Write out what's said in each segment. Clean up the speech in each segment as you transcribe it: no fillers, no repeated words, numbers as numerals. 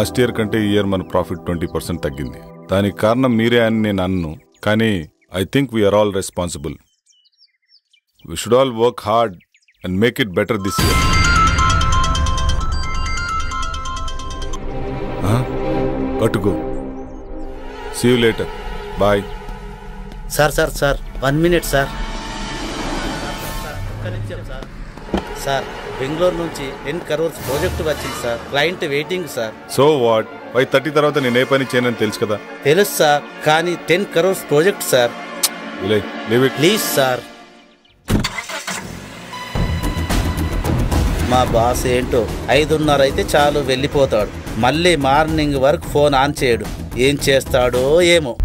Last year కంటే ఈ year మన ప్రాఫిట్ 20% తగ్గింది. దానికి కారణం మీరే అని నేను అన్ను, కానీ I think we're all responsible. We should all work hard and make it better this year. కట్టుకో. See you later. Bye. Sir 1 minute sir. Sir Bengaluru నుంచి 10 crores ప్రాజెక్ట్ వచ్చింది సార్. Client waiting sir. So what? 5:30 తర్వాత నేను ఏ పని చేయనని తెలుసు కదా. తెలుసు సార్, కానీ 10 crores project sir. Please sir. మా బాస్ ఏంటో 5:30 అయితే చాలు వెళ్ళిపోతాడు. మళ్ళీ మార్నింగ్ వరకు ఫోన్ ఆన్ చేయడు. ఏం చేస్తాడో ఏమో.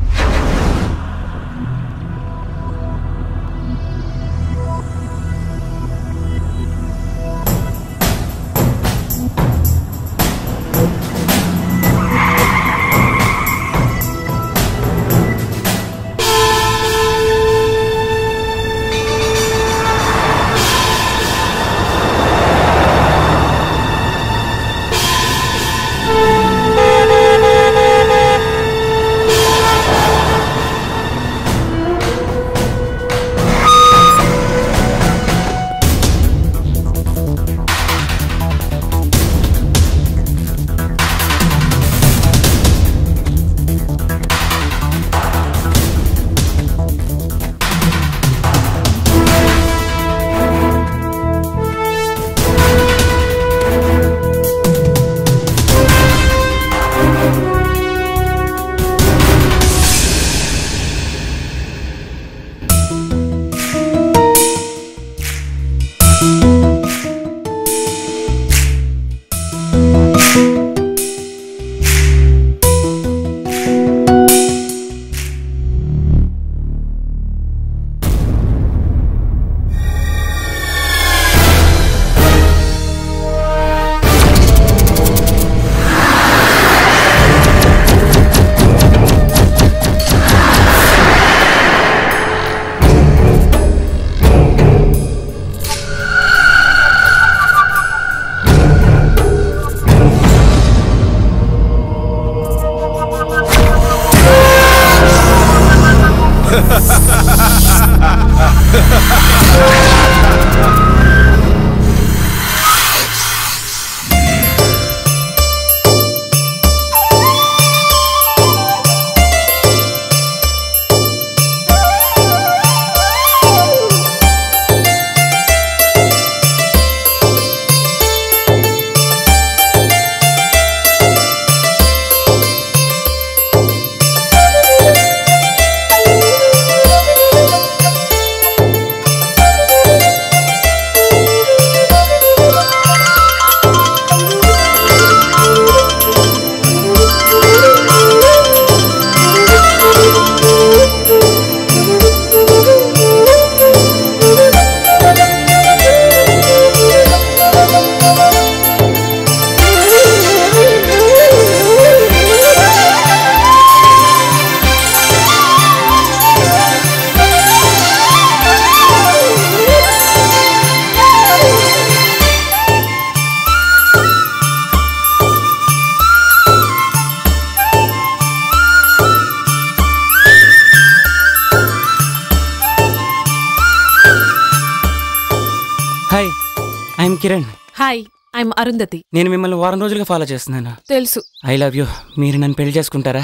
కిరణ్. Hi, I'm Arundhati. నేను మిమ్మల్ని వారం రోజులుగా ఫాలో చేస్తున్నాను. తెలుసు. I love you. మీరు నన్ను పెళ్లి చేసుకుంటారా?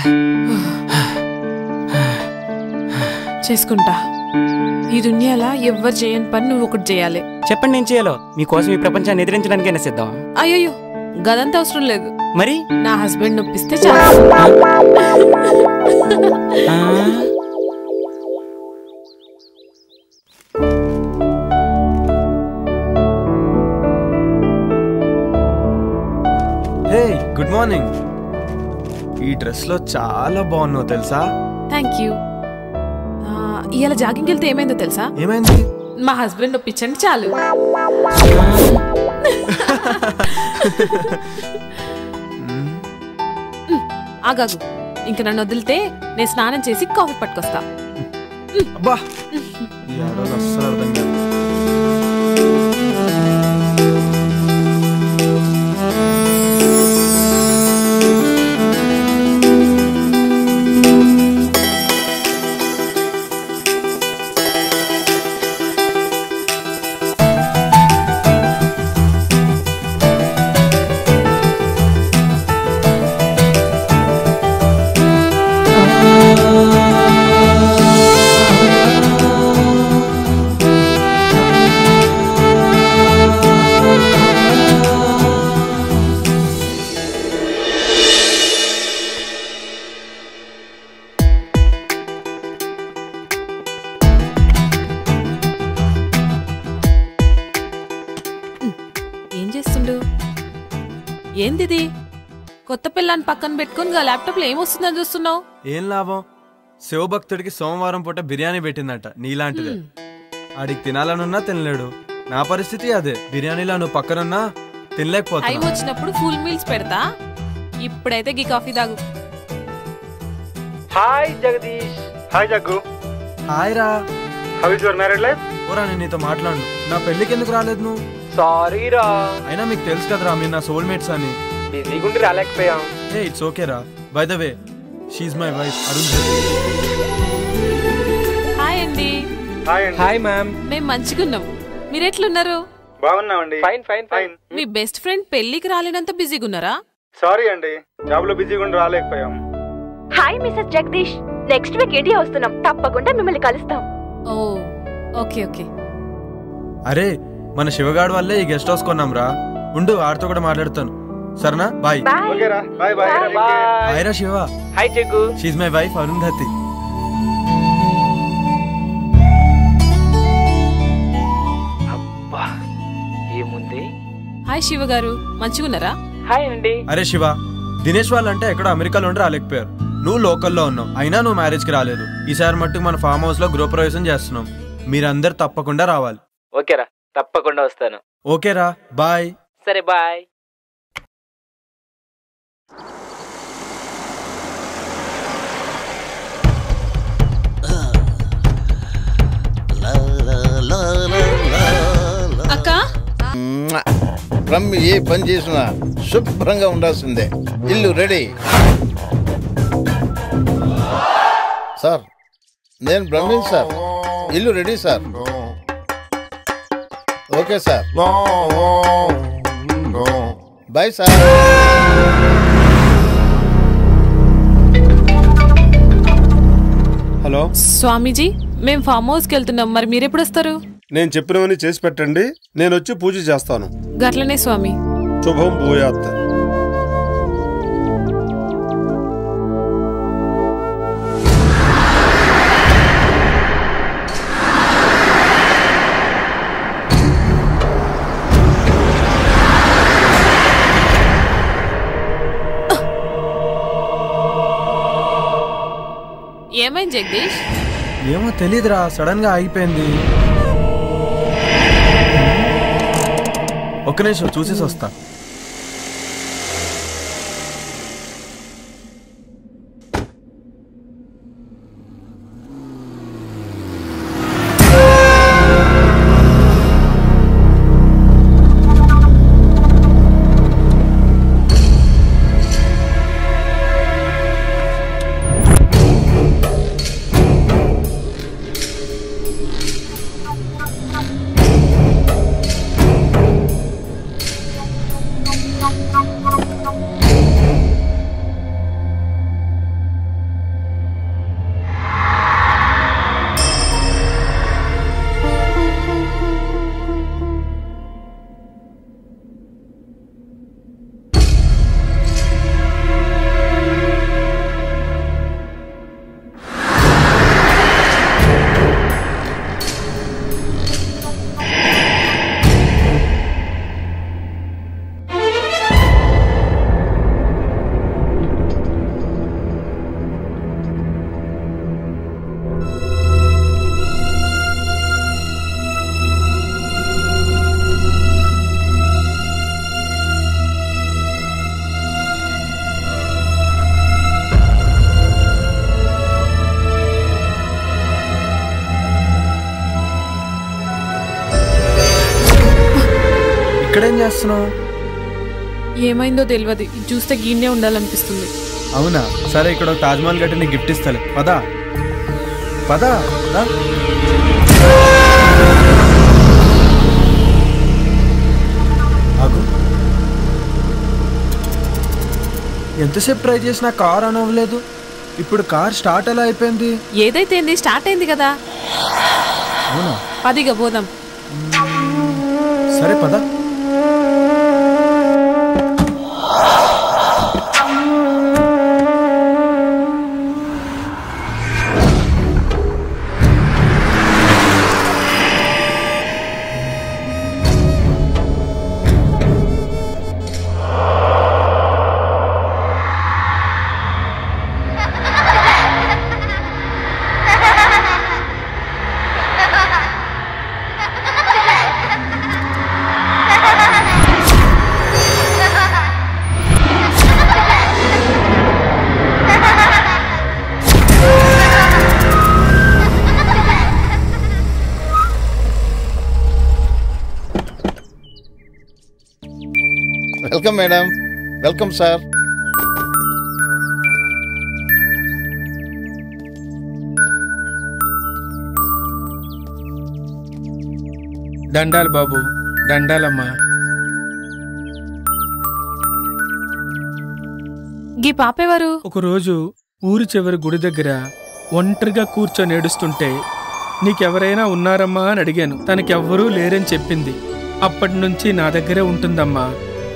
చేసుకుంటా. ఈ దునియాలో ఎవ్వరు చేయని పని నువ్వు ఒకటి చేయాలి. చెప్పండి ఏం చేయాలో. మీకోసం ఈ ప్రపంచాన్ని ఎదిరించడానికైనా సిద్ధం. అయ్యో, గదంతా అవసరం లేదు. మరి నా హస్బెండ్ నొప్పిస్తే చాలు. Good morning. ఈ డ్రెస్ లో చాలా బాగున్నావు తెలుసా? Thank you. ఇవాళ జాగింగ్ వెళ్తే ఏమైందో తెలుసా? ఏమైంది? మా హస్బెండ్ ఒప్పించండి చాలు. ఆగాగు, ఇంక నన్ను వదిలితే నేను స్నానం చేసి కాఫీ పట్టుకొస్తా. అబ్బా, అస్సలు అర్థం కాదు. ఏందిది కొత్త పిల్లని పక్కన పెట్టుకుని ల్యాప్టాప్ లో ఏమొస్తుందని చూస్తున్నావు? ఏం లాభం, శివభక్తుడికి సోమవారం పూట బిర్యానీ పెట్టిందట నీలాంటిదే. ఆడికి తినాలనున్నా తినలేడు. నా పరిస్థితి అదే, బిర్యానీలో నువ్వు పక్కనున్నా టైం తినలేకపోతున్నా. వచ్చినప్పుడు ఫుల్ మీల్స్ పెడతా, ఇప్పుడైతే గీ కాఫీ తాగు. Hi Jagadish. Hi Jaggu. Hi రా. How is your married life? ఓరా, నేను నీతో మాట్లాడు. నా పెళ్లికి ఎందుకు రాలేదు నువ్వు? సారీ రా, అయినా మీకు తెలుసు కదరా మీరు నా సోల్మేట్స్ అని. బిజీగుండి రాలేకపోయాం. ఏ ఇట్స్ ఓకే రా. By the way, she's my wife Arun. Hi అండి. Hi ma'am. మేము మంచిగున్నాం, మీరెట్లున్నారు? బాగున్నామండి. Fine fine fine. మీ బెస్ట్ ఫ్రెండ్ పెళ్లికి రాలేనంత బిజీగా ఉన్నారా? సారీ అండి, జాబ్ లో బిజీగుండి రాలేకపోయాం. Hi Mrs Jagadish, next week India వస్తున్నాం, తప్పకుండా మిమ్మల్ని కలుస్తాం. ఓ ఓకే ఓకే. అరే, మన శివగాడు వల్లే ఈ గెస్ట్ హౌస్ కొన్నాం రా. ఉండు, ఆడితో కూడా మాట్లాడుతాను. సరేనా? బాయ్. ఓకే రా, బాయ్ బాయ్. హాయ్ రా Shiva. Hi Jaggu. She my wife Arundhati. అబ్బా ఏముంది. హాయ్ శివ గారు, మంచిగున్నారా? హాయ్ అండి. అరే శివ, దినేష్ వాళ్ళంటే ఎక్కడ అమెరికాలో ఉండి రాలేకపోయారు. నువ్వు లోకల్లో ఉన్నావు, అయినా నువ్వు మ్యారేజ్కి రాలేదు. ఈసారి మట్టుకు మన ఫామ్ హౌస్ లో గృహప్రవేశం చేస్తున్నాం. మీరందరు తప్పకుండా రావాలి. ఓకేరా, తప్పకుండా వస్తాను. ఓకేరా, బాయ్. సరే బాయ్. అక్క, రమ్మి ఏ పని చేసినా శుభ్రంగా ఉండాల్సిందే. ఇల్లు రెడీ. సార్, నేను బ్రహ్మిన్ సార్. ఇల్లు ready sir. Okay sir, bye sir. Hello Swamiji, మేము ఫామ్ హౌస్కి వెళ్తున్నాం, మరి మీరెప్పుడు వస్తారు? నేను చెప్పినవన్నీ చేసి పెట్టండి, నేను వచ్చి పూజ చేస్తాను. గట్లనే స్వామి. శుభం భూయాత్. ఏమైంది జగదీష్? ఏమో తెలీదురా, సడన్ గా ఆగిపోయింది. ఒక్క నిమిషం చూసేసి వస్తా. ఇక్కడేం చేస్తున్నావు? ఏమైందో తెలియదు, ఇది చూస్తే గీనే ఉండాలనిపిస్తుంది. అవునా, సరే ఇక్కడ తాజ్మహల్ గట్టి నీకు గిఫ్ట్ ఇస్తాలే. పదా పదా. ఎంతసేపు ట్రై చేసినా కార్ ఆన్ అవ్వలేదు. ఇప్పుడు కార్ స్టార్ట్ ఎలా అయిపోయింది? ఏదైతే స్టార్ట్ అయింది కదా. అవునా, పదిగా పోదాం. సరే పదా. Welcome madam. Welcome sir. దండాలు బాబు, దండాలమ్మా. గీ పాపేవారు? ఒకరోజు ఊరి చివరి గుడి దగ్గర ఒంటరిగా కూర్చొని ఏడుస్తుంటే నీకెవరైనా ఉన్నారమ్మా అని అడిగాను. తనకెవ్వరూ లేరని చెప్పింది. అప్పటి నుంచి నా దగ్గరే ఉంటుందమ్మా.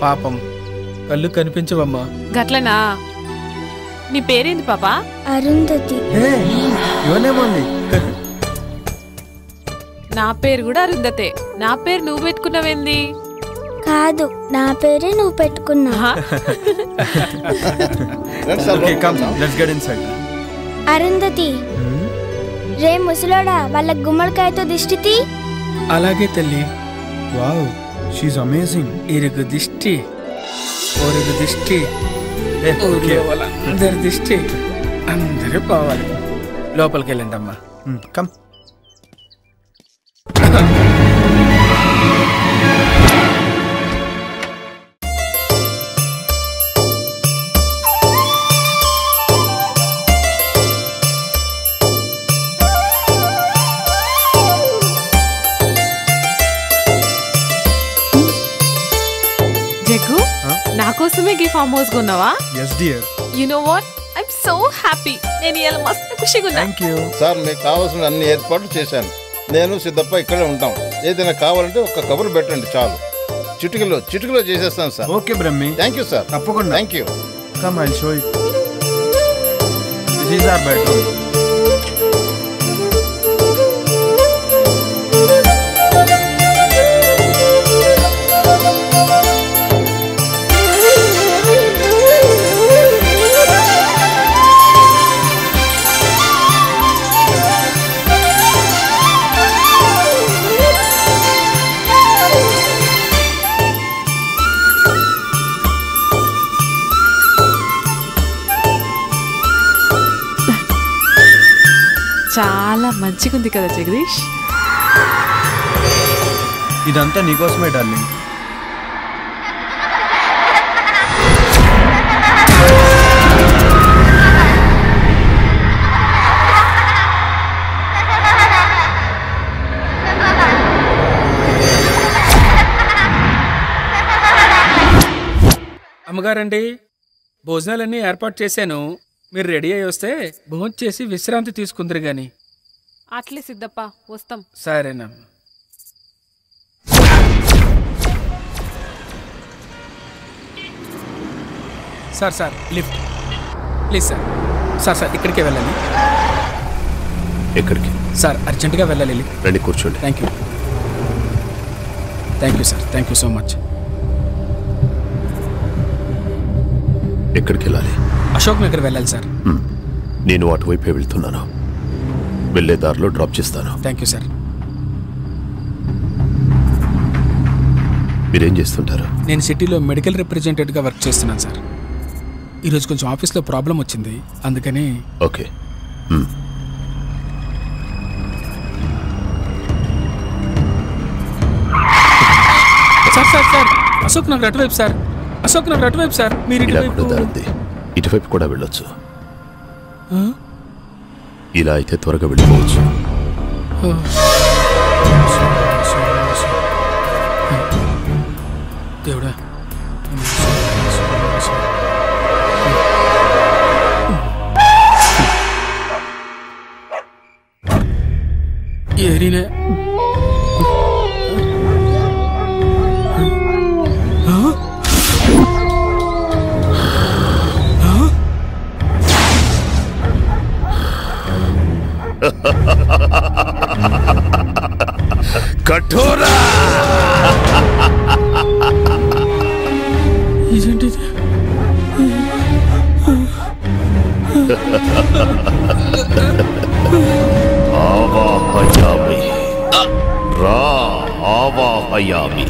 పాపం కళ్ళు కనిపించవమ్మా. గట్లనా? నీ పేరేంది పాపా? అరుంధతి. నా పేరు కూడా అరుంధతే. నా పేరు నువ్వు పెట్టుకున్నావేంది? కాదు, నా పేరే నువ్వు పెట్టుకున్నా. అరుంధతి, రే ముసలోడా, వాళ్ళ గుమ్మడికాయతో దిష్టి. అలాగే తల్లి. Wow, she's amazing. ఇరుగు దిష్టి, ఒరుగు దిష్టి, ఊర్లో వాళ్ళందరి దిష్టి అందరూ పోవాలి. లోపలికి వెళ్ళండి అమ్మా. కమ్. జగ్గు, నా కోసమే గీ ఫామ్ హౌస్ కొన్నావా? yes dear. You know what, I'm so happy. నేను ఇలా మస్తు ఖుషిగా ఉన్నా. Thank you sir. మీకు కావాల్సిన అన్ని ఏర్పాట్లు చేశాను. నేను సిద్ధప్ప ఇక్కడే ఉంటాం. ఏదైనా కావాలంటే ఒక కబురు పెట్టండి చాలు. చిటికలో చేసేస్తాను sir. Okay Brahmi. Thank you sir. తప్పకుండా. Thank you. Come, I'll show you. This is our bedroom. చాలా మంచిగుంది కదా జగదీష్. ఇదంతా నీకోసమే డార్లింగ్. అమ్మగారండి, భోజనాలన్నీ ఏర్పాటు చేశాను. మీరు రెడీ అయ్యి వస్తే భోజనం చేసి విశ్రాంతి తీసుకుందరు గాని. అట్లే సిద్ధప్ప, వస్తాం. సరేనమ్మా. Sir lift please sir. Sir ఇక్కడికే వెళ్ళాలి. ఎక్కడికి సార్? అర్జెంటుగా వెళ్ళాలి. రండి, కూర్చోండి. Thank you sir. Thank you so much. ఎక్కడికి వెళ్ళాలి? అశోక్ నగర్ వెళ్ళాలి సార్. నేను అటువైపే వెళ్తున్నాను. వెళ్ళే దారిలో డ్రాప్ చేస్తాను. Thank you sir. మీరేం చేస్తుంటారు? నేను సిటీలో మెడికల్ రిప్రజెంటేటివ్గా వర్క్ చేస్తున్నాను సార్. ఈరోజు కొంచెం ఆఫీస్లో ప్రాబ్లం వచ్చింది, అందుకని. ఓకే. సార్ అశోక్ నగర్ అటువైపు సార్. అశోక్ నగర్ అటువైపు సార్. మీరు ఇటువైపు కూడా వెళ్ళొచ్చు. ఇలా అయితే త్వరగా వెళ్ళిపోవచ్చు. దేవుడా, ఏరినే కఠోరా. ఇదేంటిది? ఆవాహయామి రా, ఆవాహయామి.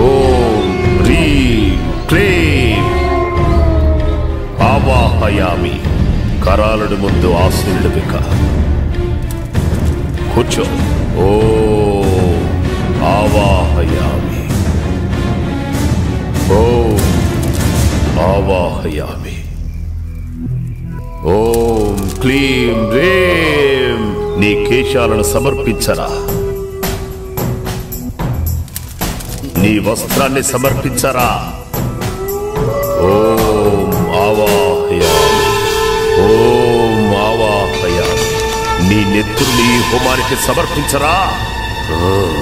ఓం హ్రీం క్లీం ఆవాహయామి. కరాలుడి ముందు ఆశీనుడివిక. కూర్చో. ఓం ఆవాహయామి. ఓం ఆవాహయామి. ఓం క్లీం రేం. నీ కేశాలను సమర్పించరా, నీ వస్త్రాన్ని సమర్పించరా. ఓం ఆవాహయామి. ఓం ఆవాహయామి. నీ నెత్తుర్ని ఈ హోమానికి సమర్పించరా. ఓం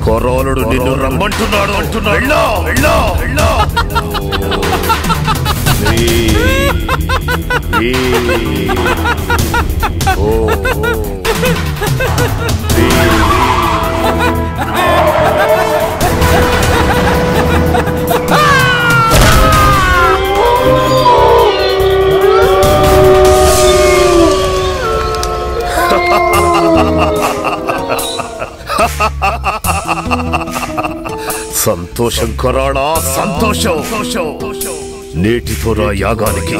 కొరోనుడు నిన్ను రమ్మంటున్నాడు. వెళ్ళో వెళ్ళో వెళ్ళో. సంతోషం కొరాడా, సంతోషం. నేటితో నా యాగానికి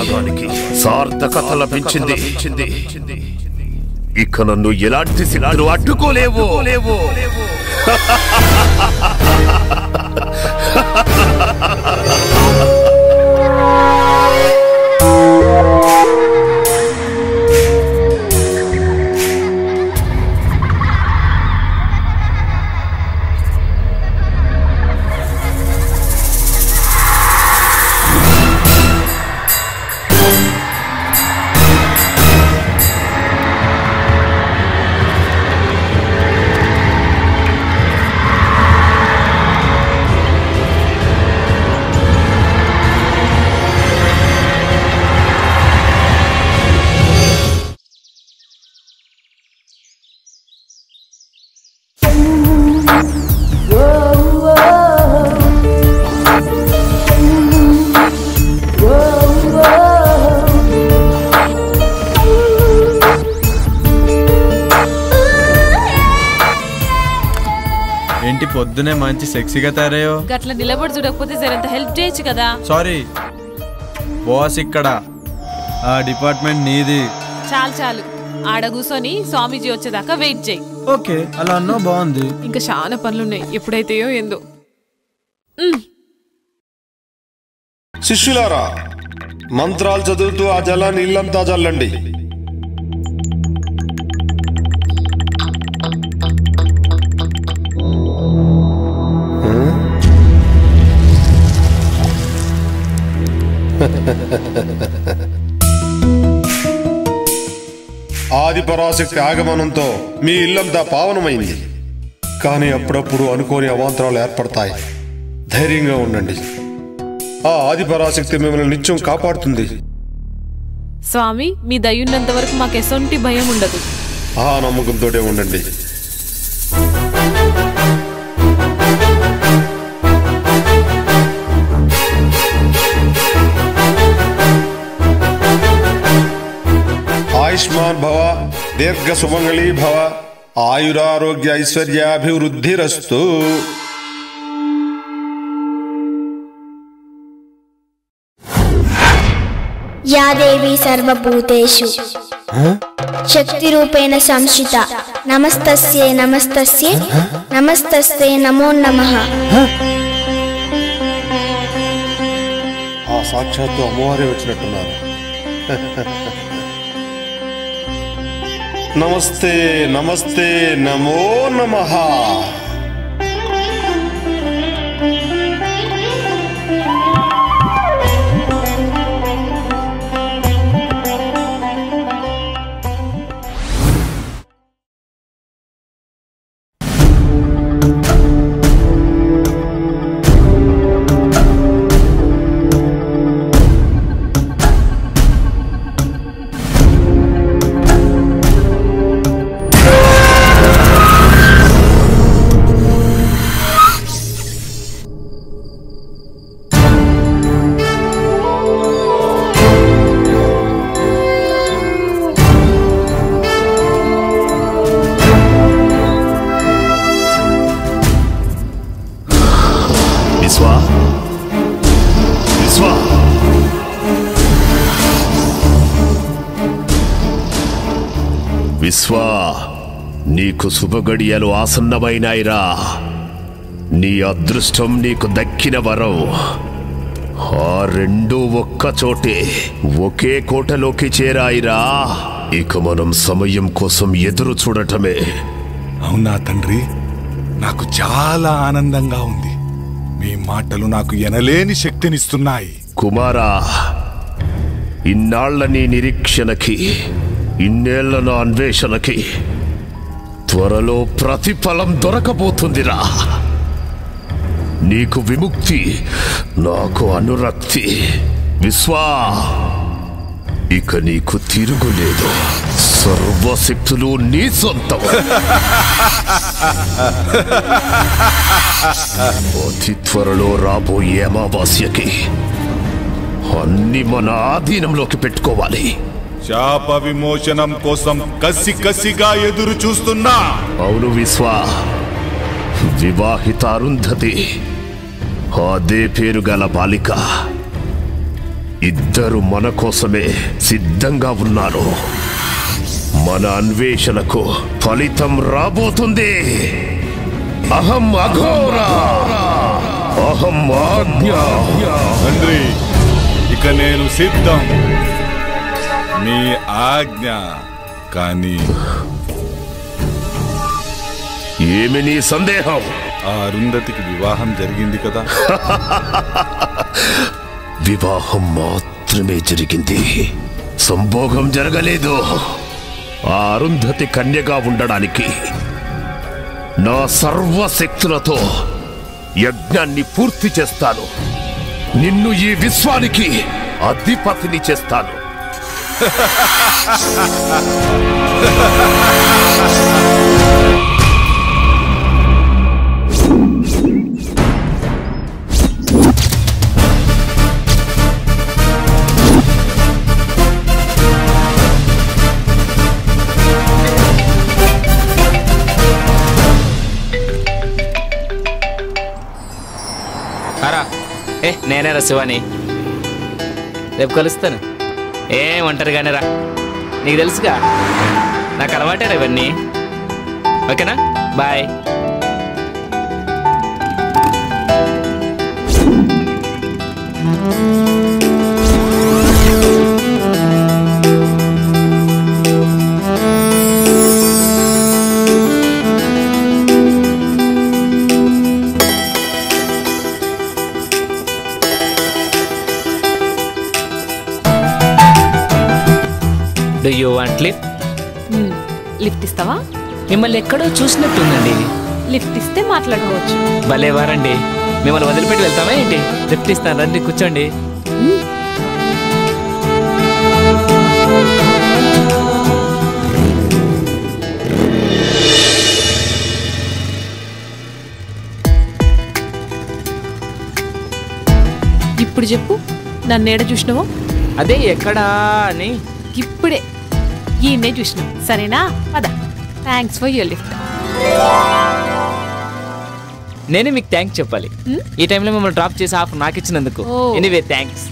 సార్థకత లభించింది. ఇక నన్ను ఎలాంటి శిలాలు అడ్డుకోలేవు. ఏంటి పొద్దునే మంచి సెక్సీగా తయారయ్యో. గట్ల నిలబడి చూడకపోతే సరంత హెల్ప్ చేయొచ్చు కదా. సారీ బాస్, ఇక్కడ ఆ డిపార్ట్మెంట్ నీది. చాలు చాలు, ఆడ కూర్చొని స్వామీజీ వచ్చేదాకా వెయిట్ చేయి. ఓకే, అలా అన్నా బాగుంది. ఇంకా చాలా పనులున్నాయి, ఎప్పుడైతేయో ఏందో. శిష్యులారా, మంత్రాలు చదువుతూ ఆ జలాన్ని ఇల్లంతా చల్లండి. ఆది పరాశక్తి ఆగమనంతో మీ ఇల్లంతా పావనమైంది. కానీ అప్పుడప్పుడు అనుకోని అవాంతరాలు ఏర్పడతాయి. ధైర్యంగా ఉండండి. ఆ ఆది పరాశక్తి మిమ్మల్ని నిత్యం కాపాడుతుంది. స్వామి, మీ దయ్యున్నంత వరకు మాకు ఎసొంటి భయం ఉండదు. ఆ నమ్మకంతోటే ఉండండి. ఆయుష్మాన్ భవ, దీర్ఘ సుమంగళీ భవ, ఆయురారోగ్య ఐశ్వర్యాభివృద్ధిరస్తు. యా దేవి సర్వభూతేషు శక్తి రూపేణ సంస్థిత. నమస్తస్యే నమస్తస్యే నమస్తస్యే నమో నమః. ఆ సాక్షాత్తు అమ్మవారే వచ్చినట్టున్నారు. నమస్తే నమస్తే నమో నమః. నీకు శుభగడియలు ఆసన్నమైనాయిరా. నీ అదృష్టం నీకు దక్కిన వరం. ఆ రెండు ఒక్కచోటే ఒకే కోటలోకి చేరాయిరా. ఇక మనం సమయం కోసం ఎదురు చూడటమే. అవునా తండ్రి, నాకు చాలా ఆనందంగా ఉంది. మీ మాటలు నాకు ఎనలేని శక్తినిస్తున్నాయి. కుమారా, ఇన్నాళ్ల నీ నిరీక్షణకి, ఇన్నేళ్ల నా అన్వేషణకి త్వరలో ప్రతిఫలం దొరకబోతుందిరా. నీకు విముక్తి, నాకు అనురక్తి. విశ్వా, ఇక నీకు తిరుగులేదు. సర్వశక్తులు నీ సొంతం. అతి త్వరలో రాబోయే అమావాస్యకి అన్ని మన ఆధీనంలోకి పెట్టుకోవాలి. శాప విమోచనం కోసం కసిగా ఎదురు చూస్తున్నా. అవును విశ్వా, వివాహిత అరుంధతి, అదే పేరు గల బాలిక, ఇద్దరు మన కోసమే సిద్ధంగా ఉన్నారు. మన అన్వేషణకు ఫలితం రాబోతుంది. అహం అఘోర, అహం ఆజ్ఞ. తండ్రి, ఇక నేను సిద్ధం. మీ ఆజ్ఞ. కానీ ఏమి నీ సందేహం? ఆ అరుంధతికి వివాహం జరిగింది కదా? వివాహం మాత్రమే జరిగింది, సంభోగం జరగలేదు. ఆ అరుంధతి కన్యగా ఉండడానికి నా సర్వశక్తులతో యజ్ఞాన్ని పూర్తి చేస్తాను. నిన్ను ఈ విశ్వానికి అధిపతిని చేస్తాను. నేనేరా శివాని, రేపు కలుస్తాను. ఒంటరిగానే రా, నీకు తెలుసుగా నాకు అలవాటేరా ఇవన్నీ. ఓకేనా, bye. Do you want lift? Lift ఇస్తావా? మిమ్మల్ని ఎక్కడో చూసినట్టుందండి. లిఫ్ట్ ఇస్తే మాట్లాడుకోవచ్చు. భలేవారండి, మిమ్మల్ని వదిలిపెట్టి వెళ్తామా ఏంటి? లిఫ్ట్ ఇస్తాను, రండి కూర్చోండి. ఇప్పుడు చెప్పు, నన్ను ఏడ చూసినావో? అదే ఎక్కడా అని. ఇప్పుడే ఈయన్నే చూసినావు, సరేనా? పద. Thanks for your lift. నేనే మీకు థ్యాంక్స్ చెప్పాలి. ఈ టైంలో మిమ్మల్ని డ్రాప్ చేసి హాఫ్ నాకు ఇచ్చినందుకు. Anyway thanks.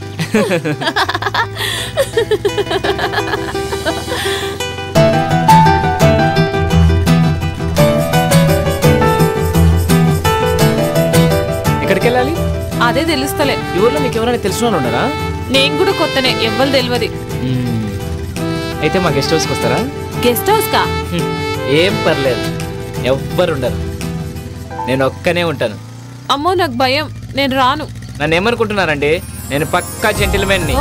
ఎక్కడికి వెళ్ళాలి? అదే తెలుస్తలే. ఈ ఊర్లో మీకు ఎవరైనా తెలిసిన వాళ్ళు ఉన్నారా? నేను కూడా కొత్తనే, ఎవ్వరు తెలియదు. అయితే మా గెస్ట్ హౌస్కి వస్తారా? గెస్ట్ హౌస్ కా? ఏం పర్లేదు, ఎవ్వరు ఉండరు, నేను ఒక్కనే ఉంటాను. అమ్మో నాకు భయం, నేను రాను. నన్ను ఏమనుకుంటున్నారండి, నేను పక్కా జెంటిల్మెన్ని.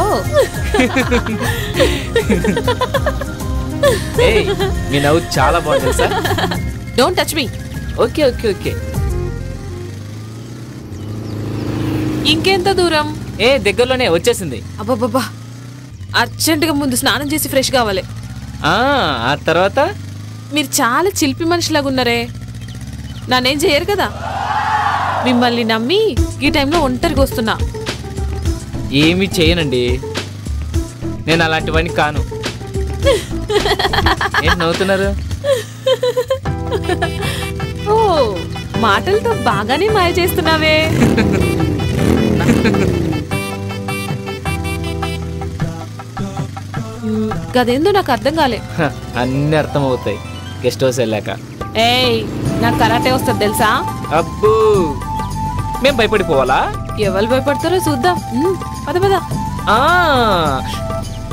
మీ నవ్వు చాలా బాగుంది sir. Don't touch me. Okay okay okay. ఇంకెంత దూరం? దగ్గరలోనే వచ్చేసింది. అబ్బాబ్బా, అర్జెంటుగా ముందు స్నానం చేసి ఫ్రెష్ కావాలి. ఆ తర్వాత? మీరు చాలా చిలిపి మనిషిలాగా ఉన్నారే, నన్నేం చేయరు కదా. మిమ్మల్ని నమ్మి ఈ టైంలో ఒంటరిగా వస్తున్నా. ఏమీ చేయనండి, నేను అలాంటివన్నీ కాను. ఏం నవ్వుతున్నారు? ఓ, మాటలతో బాగానే మాయ చేస్తున్నావే. గదేందో నాకు అర్థం కాలే. అన్ని అర్థమవుతాయి. గెస్ట్ హౌస్ వెళ్ళాక. ఏయ్ నాకు కరాటే వస్తుంది తెలుసా? అబ్బో మేం భయపడిపోవాలా? ఎవరు భయపడతారో చూద్దాం. పద పద.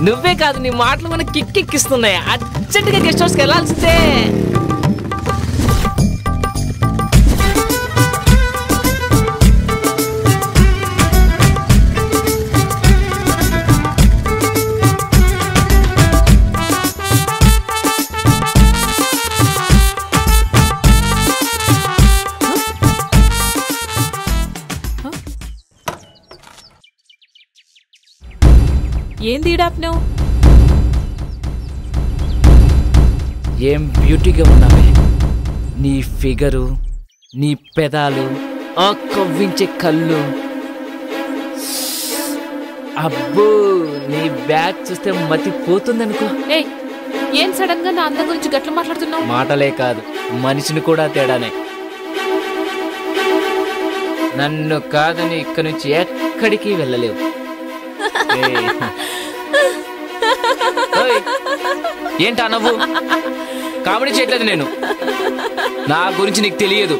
నువ్వే కాదు, నీ మాటలు మనకి కిక్కిస్తున్నాయి. అర్జెంటుగా గెస్ట్ హౌస్కి వెళ్ళాల్సిందే. ఏంది ఈడాప్నావు? ఏం బ్యూటీగా ఉన్నావే. నీ ఫిగరు, నీ పెదాలు, ఆ కవ్వించే కళ్ళు. అబ్బో నీ బ్యాగ్ చూస్తే మతి పోతుందనుకో. ఏయ్ ఏం సడన్ గా నా అందం గురించి గట్ల మాట్లాడుతున్నావు? మాటలే కాదు, మనిషిని కూడా తేడానే. నన్ను కాదని ఇక్కడి నుంచి ఎక్కడికి వెళ్ళలేవు. ఏంటా నవ్వు? కామెడీ చేయట్లేదు నేను. నా గురించి నీకు తెలియదు.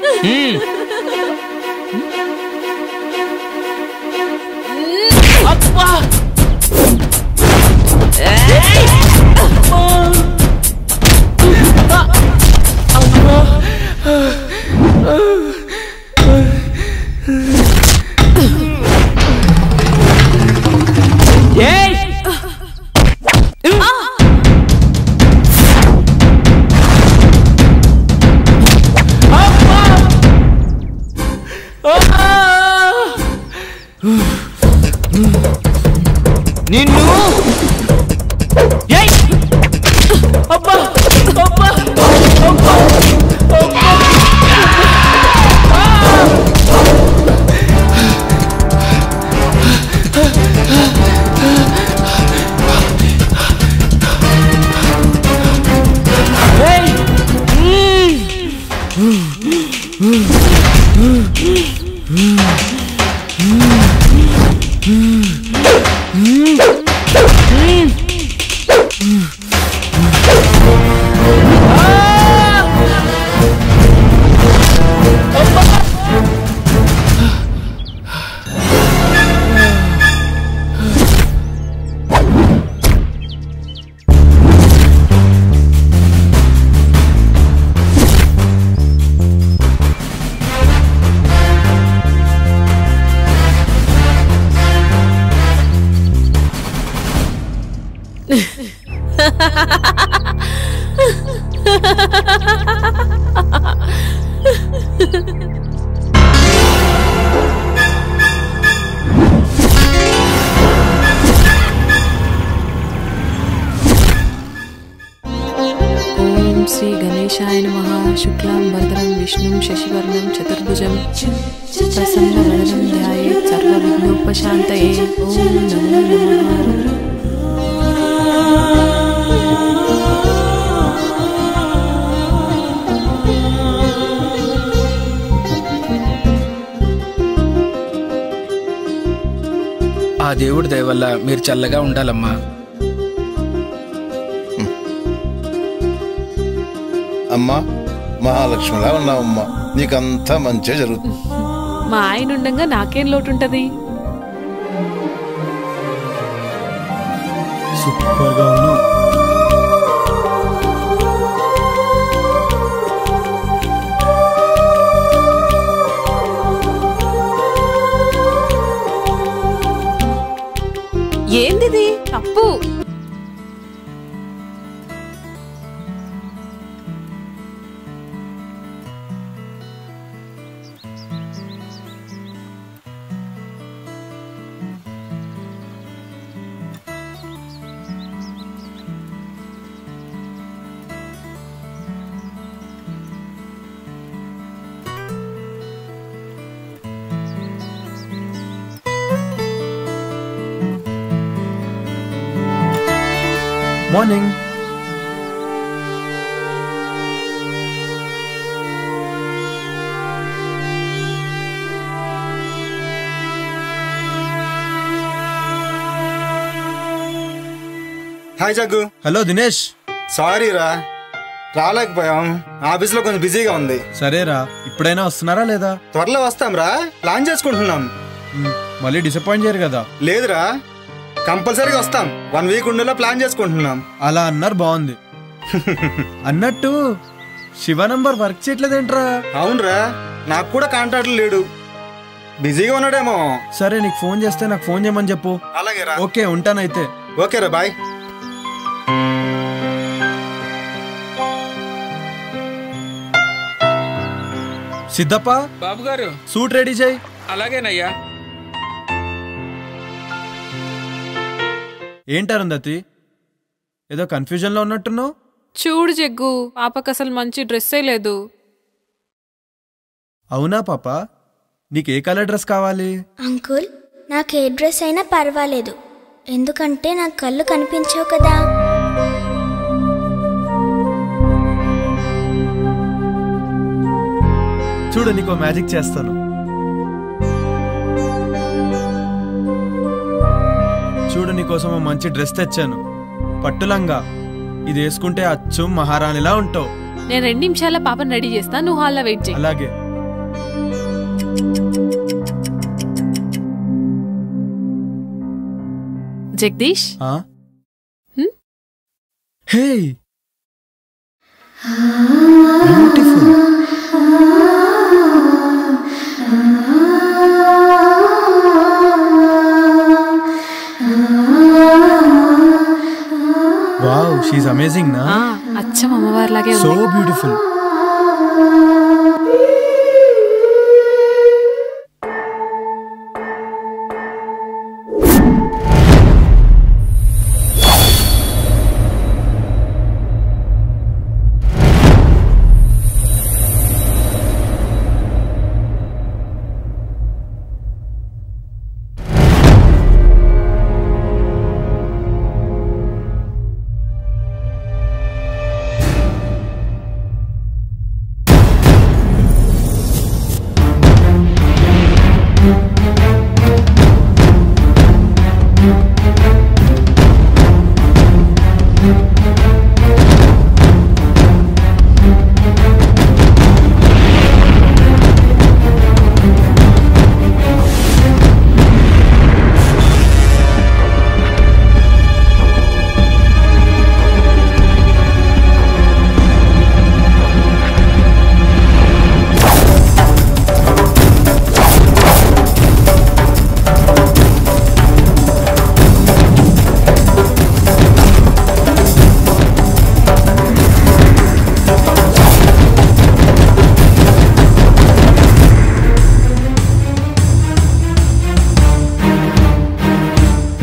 నిన్ను అబ్బా అబ్బా అబ్బా శ్రీ గణేశాయ నమః. శుక్లాం వరదరం విష్ణుం శశివర్ణం చతుర్భుజం ప్రసన్నవదనం ధ్యాయేత్ సర్వవిఘ్నోపశాంతయే. ఓం నమో నమః. ఆ దేవుడి దయ వల్ల మీరు చల్లగా ఉండాలమ్మా. అమ్మా మహాలక్ష్మిలా ఉన్నావమ్మా, నీకంతా మంచిగా జరుగుతుంది. మా ఆయన ఉండగా నాకేం లోటు ఉంటది? సూపర్గా ఉన్నావు. ఏందిది తప్పు? Morning. Hi Jaggu. Hello Dinesh. Sorry రా, రాలేకపోయాం, ఆఫీస్లో కొంచెం బిజీగా ఉంది. సరేరా, ఇప్పుడైనా వస్తున్నారా లేదా? త్వరలో వస్తాం రా, ప్లాన్ చేసుకుంటున్నాం. మళ్ళీ డిసప్పాయింట్ చేయరు కదా? లేదురా, కంపల్సరీగా వస్తాం. 1 వీక్ ఉండేలా ప్లాన్ చేసుకుంటున్నాం. అలా అన్నారు, బాగుంది. అన్నట్టు శివ నంబర్ వర్క్ చేయట్లేదేంట్రా? అవునరా, నాకు కూడా కాంటాక్ట్ లేడు, బిజీగా ఉన్నాడేమో. సరే, నీకు ఫోన్ చేస్తే నాకు ఫోన్ చేయమని చెప్పు. అలాగేరా. ఓకే, ఉంటానైతే. ఓకేరా, బాయ్. సిద్ధప్ప బాబు గారు, సూట్ రెడీ చేయి. అలాగేనయ్యా. ఏంటి అరుంధతి, ఏదో కన్ఫ్యూజన్ లో ఉన్నట్టున్నావు? చూడు జగ్గు, పాపకు అసలు మంచి డ్రెస్సే లేదు. అవునా పాప, నీకు ఏ కలర్ డ్రెస్ కావాలి? అంకుల్, నాకు ఏ డ్రెస్ అయినా పర్వాలేదు, ఎందుకంటే నాకు కళ్ళు కనిపించవు కదా. చూడు, నీకో మ్యాజిక్ చేస్తాను. చూడు, నీకోసం ఓ మంచి డ్రెస్ తెచ్చాను, పట్టులంగా. ఇది వేసుకుంటే అచ్చం మహారాణిలా ఉంటావు. నేను 2 నిమిషాల పాపను రెడీ చేస్తా, నువ్వు హాల్లో వెయిట్ చేయి. అలాగే. జగదీష్, హే, బ్యూటిఫుల్. వావ్, షీఈస్ అమేజింగ్ నా? అచ్చం అమ్మవారిలాగే ఉంది. So beautiful.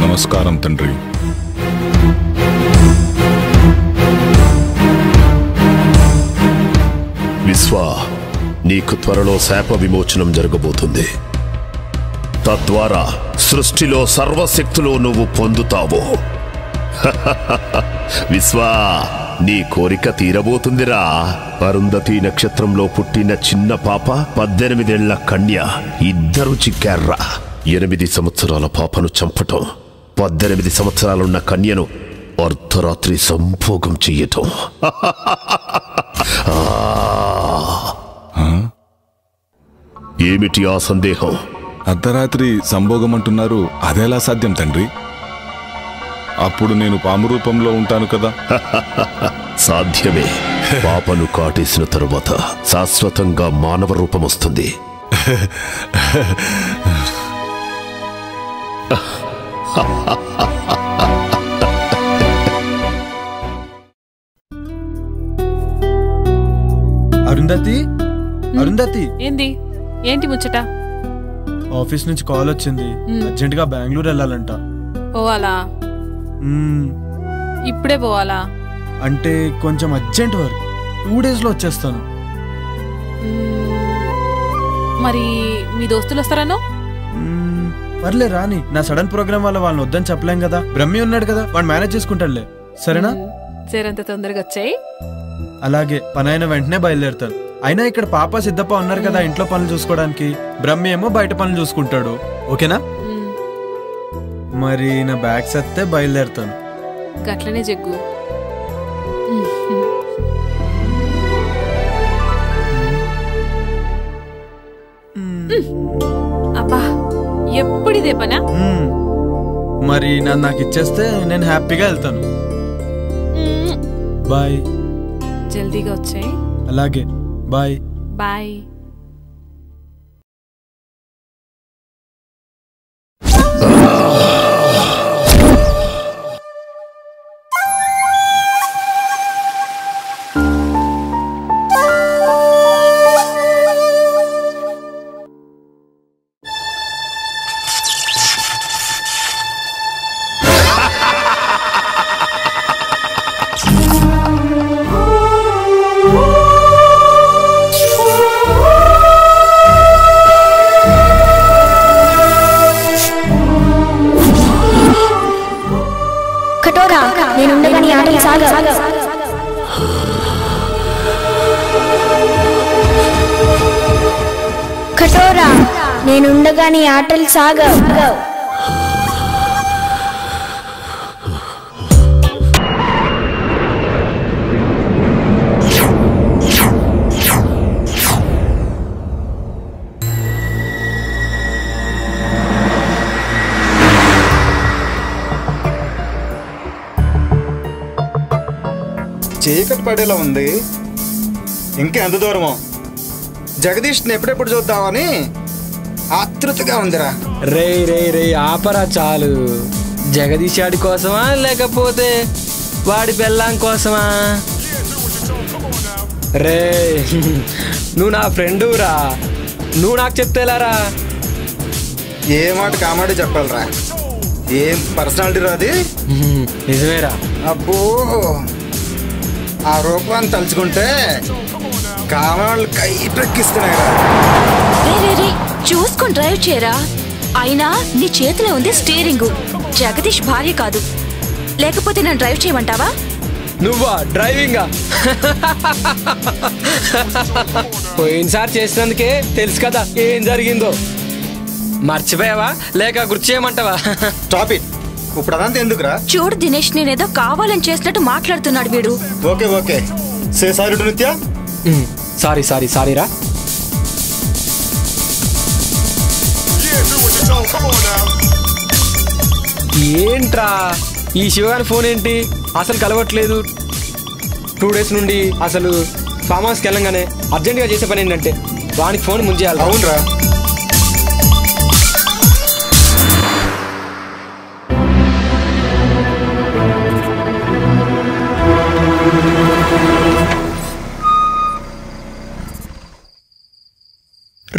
నమస్కారం తండ్రి. విశ్వ, నీకు త్వరలో శాప విమోచనం జరగబోతుంది. తద్వారా సృష్టిలో సర్వశక్తులు నువ్వు పొందుతావు. విశ్వ, నీ కోరిక తీరబోతుందిరా. అరుంధతి నక్షత్రంలో పుట్టిన చిన్న పాప, 18 ఏళ్ల కన్య, ఇద్దరు చిక్కార్రా. 8 సంవత్సరాల పాపను చంపటం, 18 సంవత్సరాలున్న కన్యను అర్ధరాత్రి సంభోగం చెయ్యటం. ఏమిటి ఆ సందేహం? అర్ధరాత్రి సంభోగం అంటున్నారు, అదెలా సాధ్యం తండ్రి? అప్పుడు నేను పాము రూపంలో ఉంటాను కదా. సాధ్యమే. పాపను కాటేసిన తరువాత శాశ్వతంగా మానవ రూపం వస్తుంది. అరుంధతి, అరుంధతి, ఏంటి ముచ్చట? ఆఫీస్ నుంచి కాల్ వచ్చింది, అర్జెంట్ గా బెంగళూరు వెళ్ళాలంట. పోవాలా? ఇప్పుడే పోవాలా? అంటే కొంచెం అర్జెంట్ వర్క్, 2 days లో వచ్చేస్తాను. మరి మీ దోస్తులు వస్తారనో? పర్లే రాని, నా సడన్ ప్రోగ్రామ్ వల్ల వాళ్ళని వద్దని చెప్పలేం కదా. బ్రహ్మి ఉన్నాడు కదా, వాడు మేనేజ్ చేసుకుంటాడులే. సరేనా? జరంత తొందరగా వచ్చాయి. అలాగే, పని అయిన వెంటనే బయలుదేరుతాను. అయినా ఇక్కడ పాప సిద్ధప్ప ఉన్నారు కదా ఇంట్లో పనులు చూసుకోవడానికి, బ్రహ్మి ఏమో బయట పనులు చూసుకుంటాడు. ఓకేనా? మరి నా బ్యాగ్స్ వస్తే బయలుదేరుతాను. గట్లనే జగ్గు. అబ్బా ఎప్పుడు ఇదే పనా? మరి నాకు ఇచ్చేస్తే నేను హ్యాపీగా వెళ్తాను. బాయ్. జల్దీగా వచ్చాయి. అలాగే బాయ్. బాయ్. కఠోరా నేనుండగా నీ ఆటలు సాగవు. చీకటి పడేలా ఉంది. ఇంకా ఎంత దూరమో? జగదీష్ని ఎప్పుడెప్పుడు చూద్దామని ఆతృతగా ఉందిరా. రే రే రే ఆపరా చాలు. జగదీష్ ఆడి కోసమా లేకపోతే వాడి పెళ్ళాం కోసమా? రే నువ్వు నా ఫ్రెండు రా, నువ్వు నాకు చెప్తేలారా? ఏ మాట కామాడే చెప్పాలరా. ఏం పర్సనాలిటీ రా అది. నిజమేరా. అబ్బో ఆ రూపాన్ని తలుచుకుంటే కామాళ్ళు కైపెక్కిస్తున్నాయిరా. చూసుకొని డ్రైవ్ చేయరా. అయినా నీ చేతిలో ఉంది స్టీరింగ్, జగదీష్ భార్య కాదు. లేకపోతే నన్ను డ్రైవ్ చేయమంటావా? నువ్వా డ్రైవింగా? పోయినసారి చేసినందుకే తెలుసు కదా ఏం జరిగిందో. మర్చిపోయావా లేక గుర్తు చేయమంటావా? Stop it. ఇప్పుడు అదంతా ఎందుకురా? చూడు దినేష్, నేనేదో కావాలని చేసినట్టు మాట్లాడుతున్నాడు వీడు. Okay okay say sorry to నిత్య. సారీ సారీ సారీ రా. ఏంట్రా ఈ శివగారి ఫోన్ ఏంటి అసలు కలవట్లేదు? 2 days నుండి అసలు ఫామ్ హౌస్కి వెళ్ళంగానే అర్జెంట్గా చేసే పని ఏంటంటే వానికి ఫోన్ ముంచేయాలి. అవునరా.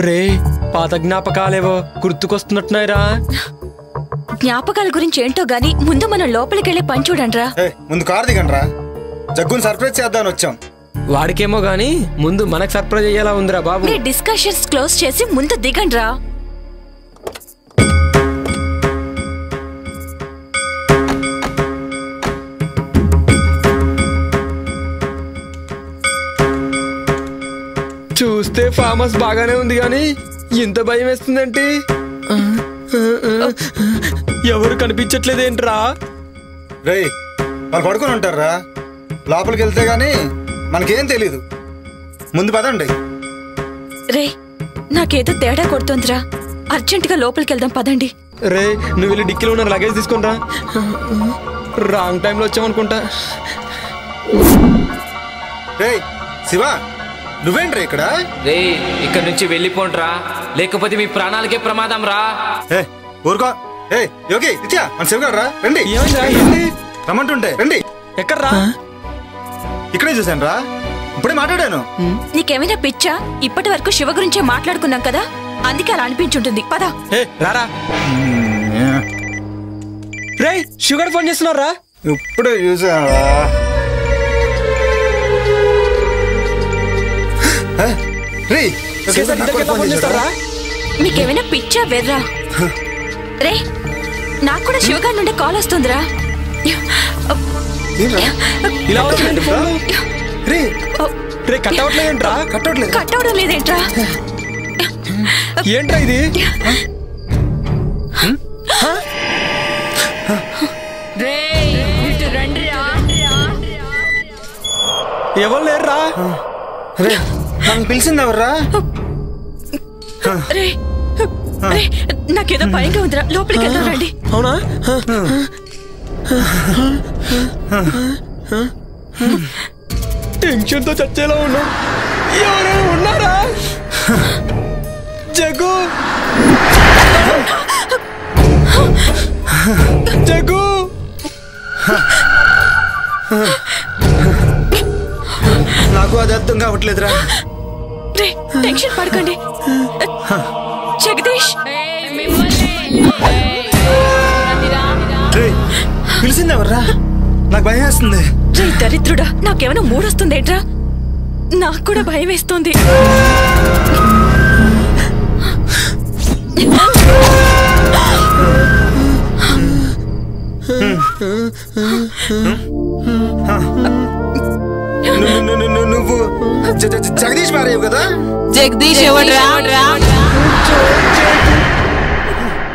రే పాత జ్ఞాపకాలేవో గుర్తుకొస్తున్నట్టున్నాయిరా. జ్ఞాపకాల గురించి ఏంటో గాని ముందు మనం లోపలికి వెళ్ళి పని చూడండిరా. ముందు కారు దిగండ్రా. జగ్గుని సర్ప్రైజ్ చేద్దామని వచ్చాం. వాడికేమో గాని ముందు మనకు సర్ప్రైజ్ అయ్యేలా ఉందిరా బాబు. మీ డిస్కషన్స్ క్లోజ్ చేసి ముందు దిగండ్రా. చూస్తే ఫామ్ హౌస్ బాగానే ఉంది కానీ ఇంత భయం వేస్తుందంటే ఎవరు కనిపించట్లేదేంట్రా? రే వాళ్ళు పడుకొని ఉంటారా. లోపలికి వెళ్తే గానీ మనకేం తెలీదు. ముందు పదండి. రే నాకేదో తేడా కొడుతోందిరా. అర్జెంటుగా లోపలికి వెళ్దాం పదండి. రే నువ్వు వెళ్ళి డిక్కీలో ఉన్న లగేజ్ తీసుకుని రా. రాంగ్ టైంలో వచ్చామనుకుంటా. రే శివ నువ్వేంట్రా ఇక్కడ? రే ఇక్కడ నుంచి వెళ్ళిపోండ్రా, లేకపోతే మీ ప్రాణాలకే ప్రమాదం రా. ఊరుకో. యోగి నిత్య మన శివగారు రా. రండి. రమ్మంటుంటే రండి. ఎక్కడ్రా? ఇక్కడే చూశాను రా. ఇప్పుడే మాట్లాడాను. నీకేమైనా పిచ్చా? ఇప్పటి వరకు శివ గురించే మాట్లాడుకున్నాం కదా, అందుకే అలా అనిపించుంటుంది. పదా రారా. రే షుగర్ ఫోన్ చేస్తున్నారా? ఇప్పుడే చూసాను. మీకేమైనా పిచ్చా వెర్రా? రే నాకు కూడా శివగారి నుండి కాల్ వస్తుందిరా. కట్ అవడం లేదేంట్రా? ఏంట్రా ఇది? ఎవరు లేరురా? నన్ను పిలిచింది ఎవర్రా? రే రే నాకేదో భయంగా ఉందిరా లోపలికి వెళ్దాం రండి. అవునా? టెన్షన్తో చచ్చేలా ఉన్నా. ఎవరైనా ఉన్నారా? జగ్గు జగ్గు నాకు అది అర్థం కావట్లేదురా. రే టెన్షన్ పడకండి. జగదీష్ పిలిచిందెవర్రా? నాకు భయం వేస్తుంది. రే దరిద్రుడా, నాకేమైనా మూడొస్తుందేట్రా? నాకు కూడా భయం వేస్తుంది. నువ్వు జగదీష్ భార్య కదా? జగదీష్ ఎవడ్రా?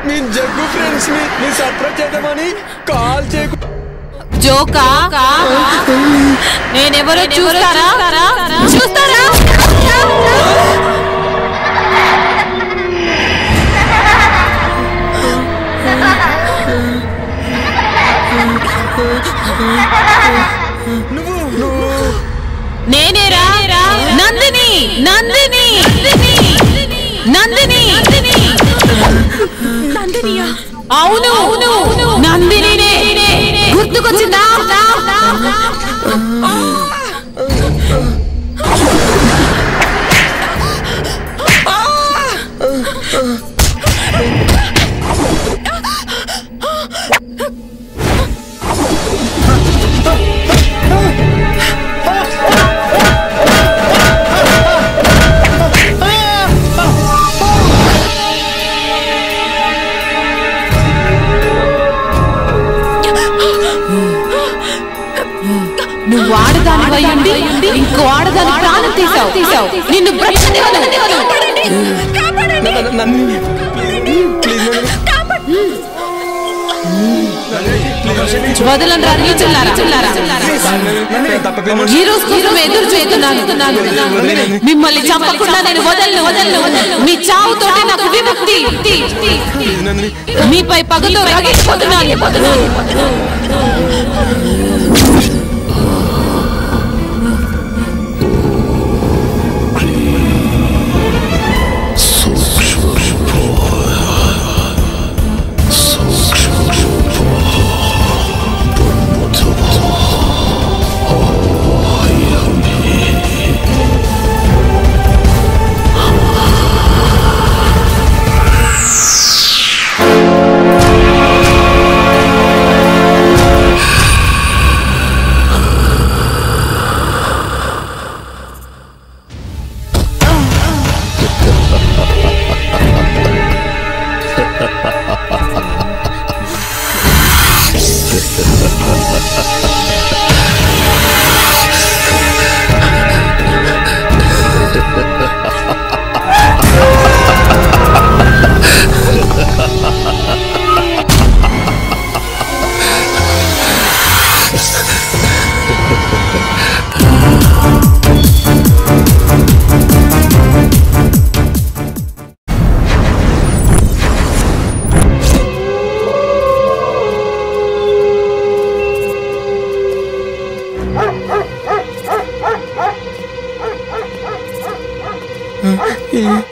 నేను జగ్గు ఫ్రెండ్స్ ని సర్ప్రైజ్ చేద్దామని కాల్ చేయకు. జోకా నేనెవరో చూస్తారా? నేనేరా నందిని. నందినియా? అవును నందిని. గుర్తుకొచ్చిందా? నువ్వు ఆడదాని వయ్యుండి ఇంకో ఆడదాని ప్రాణం తీసావు. నిన్ను వదలంరా నీచులారా. ఈ రోజు కోసం ఎదురు చూస్తున్నాను. మిమ్మల్ని చంపకుండా నేను వదలను. మీ చావుతోటే నాకు విముక్తి. మీపై పగతో రగిలిపోతున్నాను.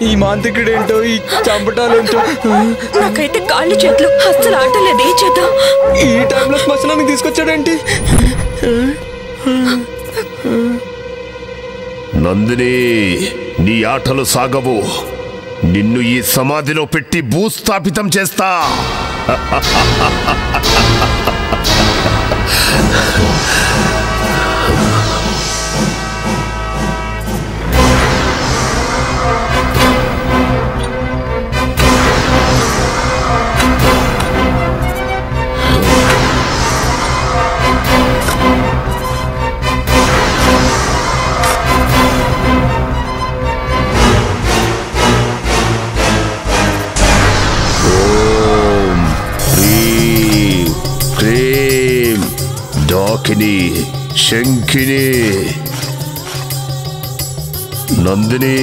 ఈ మాంత్రికుడేంటో, ఈ చంపటాలేంటో. నాకైతే కాళ్ళు చేతులు అస్సలు ఆటలేదు. ఏం చేద్దాం? ఈ టైంలో శ్మశానానికి తీసుకొచ్చాడేంటి? నందిని, నీ ఆటలు సాగవు. నిన్ను ఈ సమాధిలో పెట్టి భూస్థాపితం చేస్తా. శంఖిని, నందిని,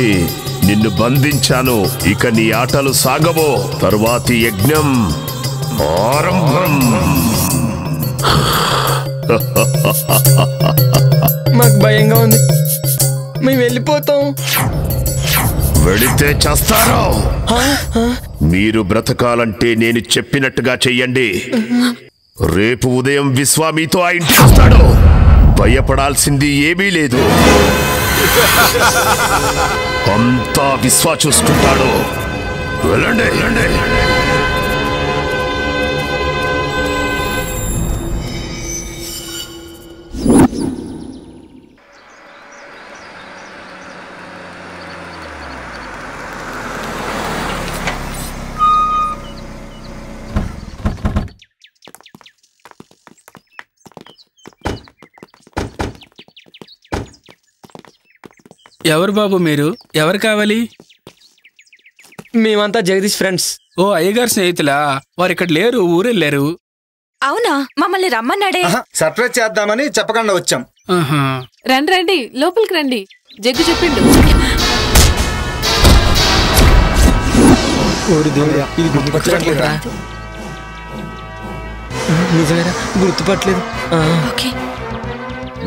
నిన్ను బంధించాను. ఇక నీ ఆటలు సాగవో. తరువాతి యజ్ఞం ఆరంభం. మాకు భయంగా ఉంది, మేము వెళ్ళిపోతాం. వెళితే చేస్తారో. మీరు బ్రతకాలంటే నేను చెప్పినట్టుగా చెయ్యండి. రేపు ఉదయం విశ్వా మీతో ఆ ఇంటికి వస్తాడు. భయపడాల్సింది ఏమీ లేదు. అంతా విశ్వా చూసుకుంటాడు. వెళ్ళండి వెళ్ళండి. ఎవరు బాబు మీరు? ఎవరు కావాలి? మేమంతా జగదీష్ ఫ్రెండ్స్. ఓ అయ్యగారు స్నేహితులా? వారు ఇక్కడ లేరు, ఊరెళ్ళారు. అవునా? మమ్మల్ని రమ్మన్నాడే. సర్ప్రైజ్ చేద్దామని చెప్పకుండా వచ్చాం. రండి రండి, లోపలికి రండి. జగ్గు చెప్పిండు. ఇది గుర్తుపట్టలేదురా. నిజమేరా, గుర్తుపట్టలేదు.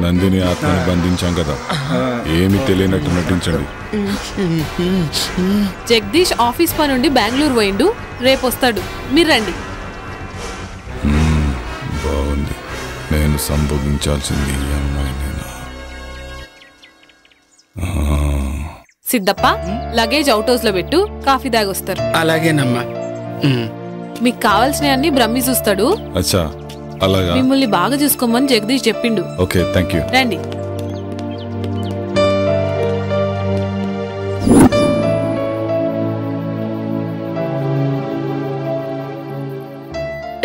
నందిని ఆత్మని బంధించాం కదా, ఏమి తెలియనట్టు నటించండి. జగదీష్ ఆఫీస్ పని నుండి బెంగళూరు పోయిండు, రేపు వస్తాడు. మీరు రండి. బాగుంది. నేను సంభోగించాల్సింది ఈ అమ్మాయినేనా? సిద్ధప్ప, లగేజ్ అవుట్ హౌస్ లో పెట్టు, కాఫీ దాగొస్తారు. అలాగేనమ్మా. మీకు కావాల్సినవన్నీ బ్రహ్మి చూస్తాడు. అచ్చా, అలాగా. మిమ్మల్ని బాగా చూసుకోమని జగదీష్ చెప్పిండు. Okay, thank you. రండి.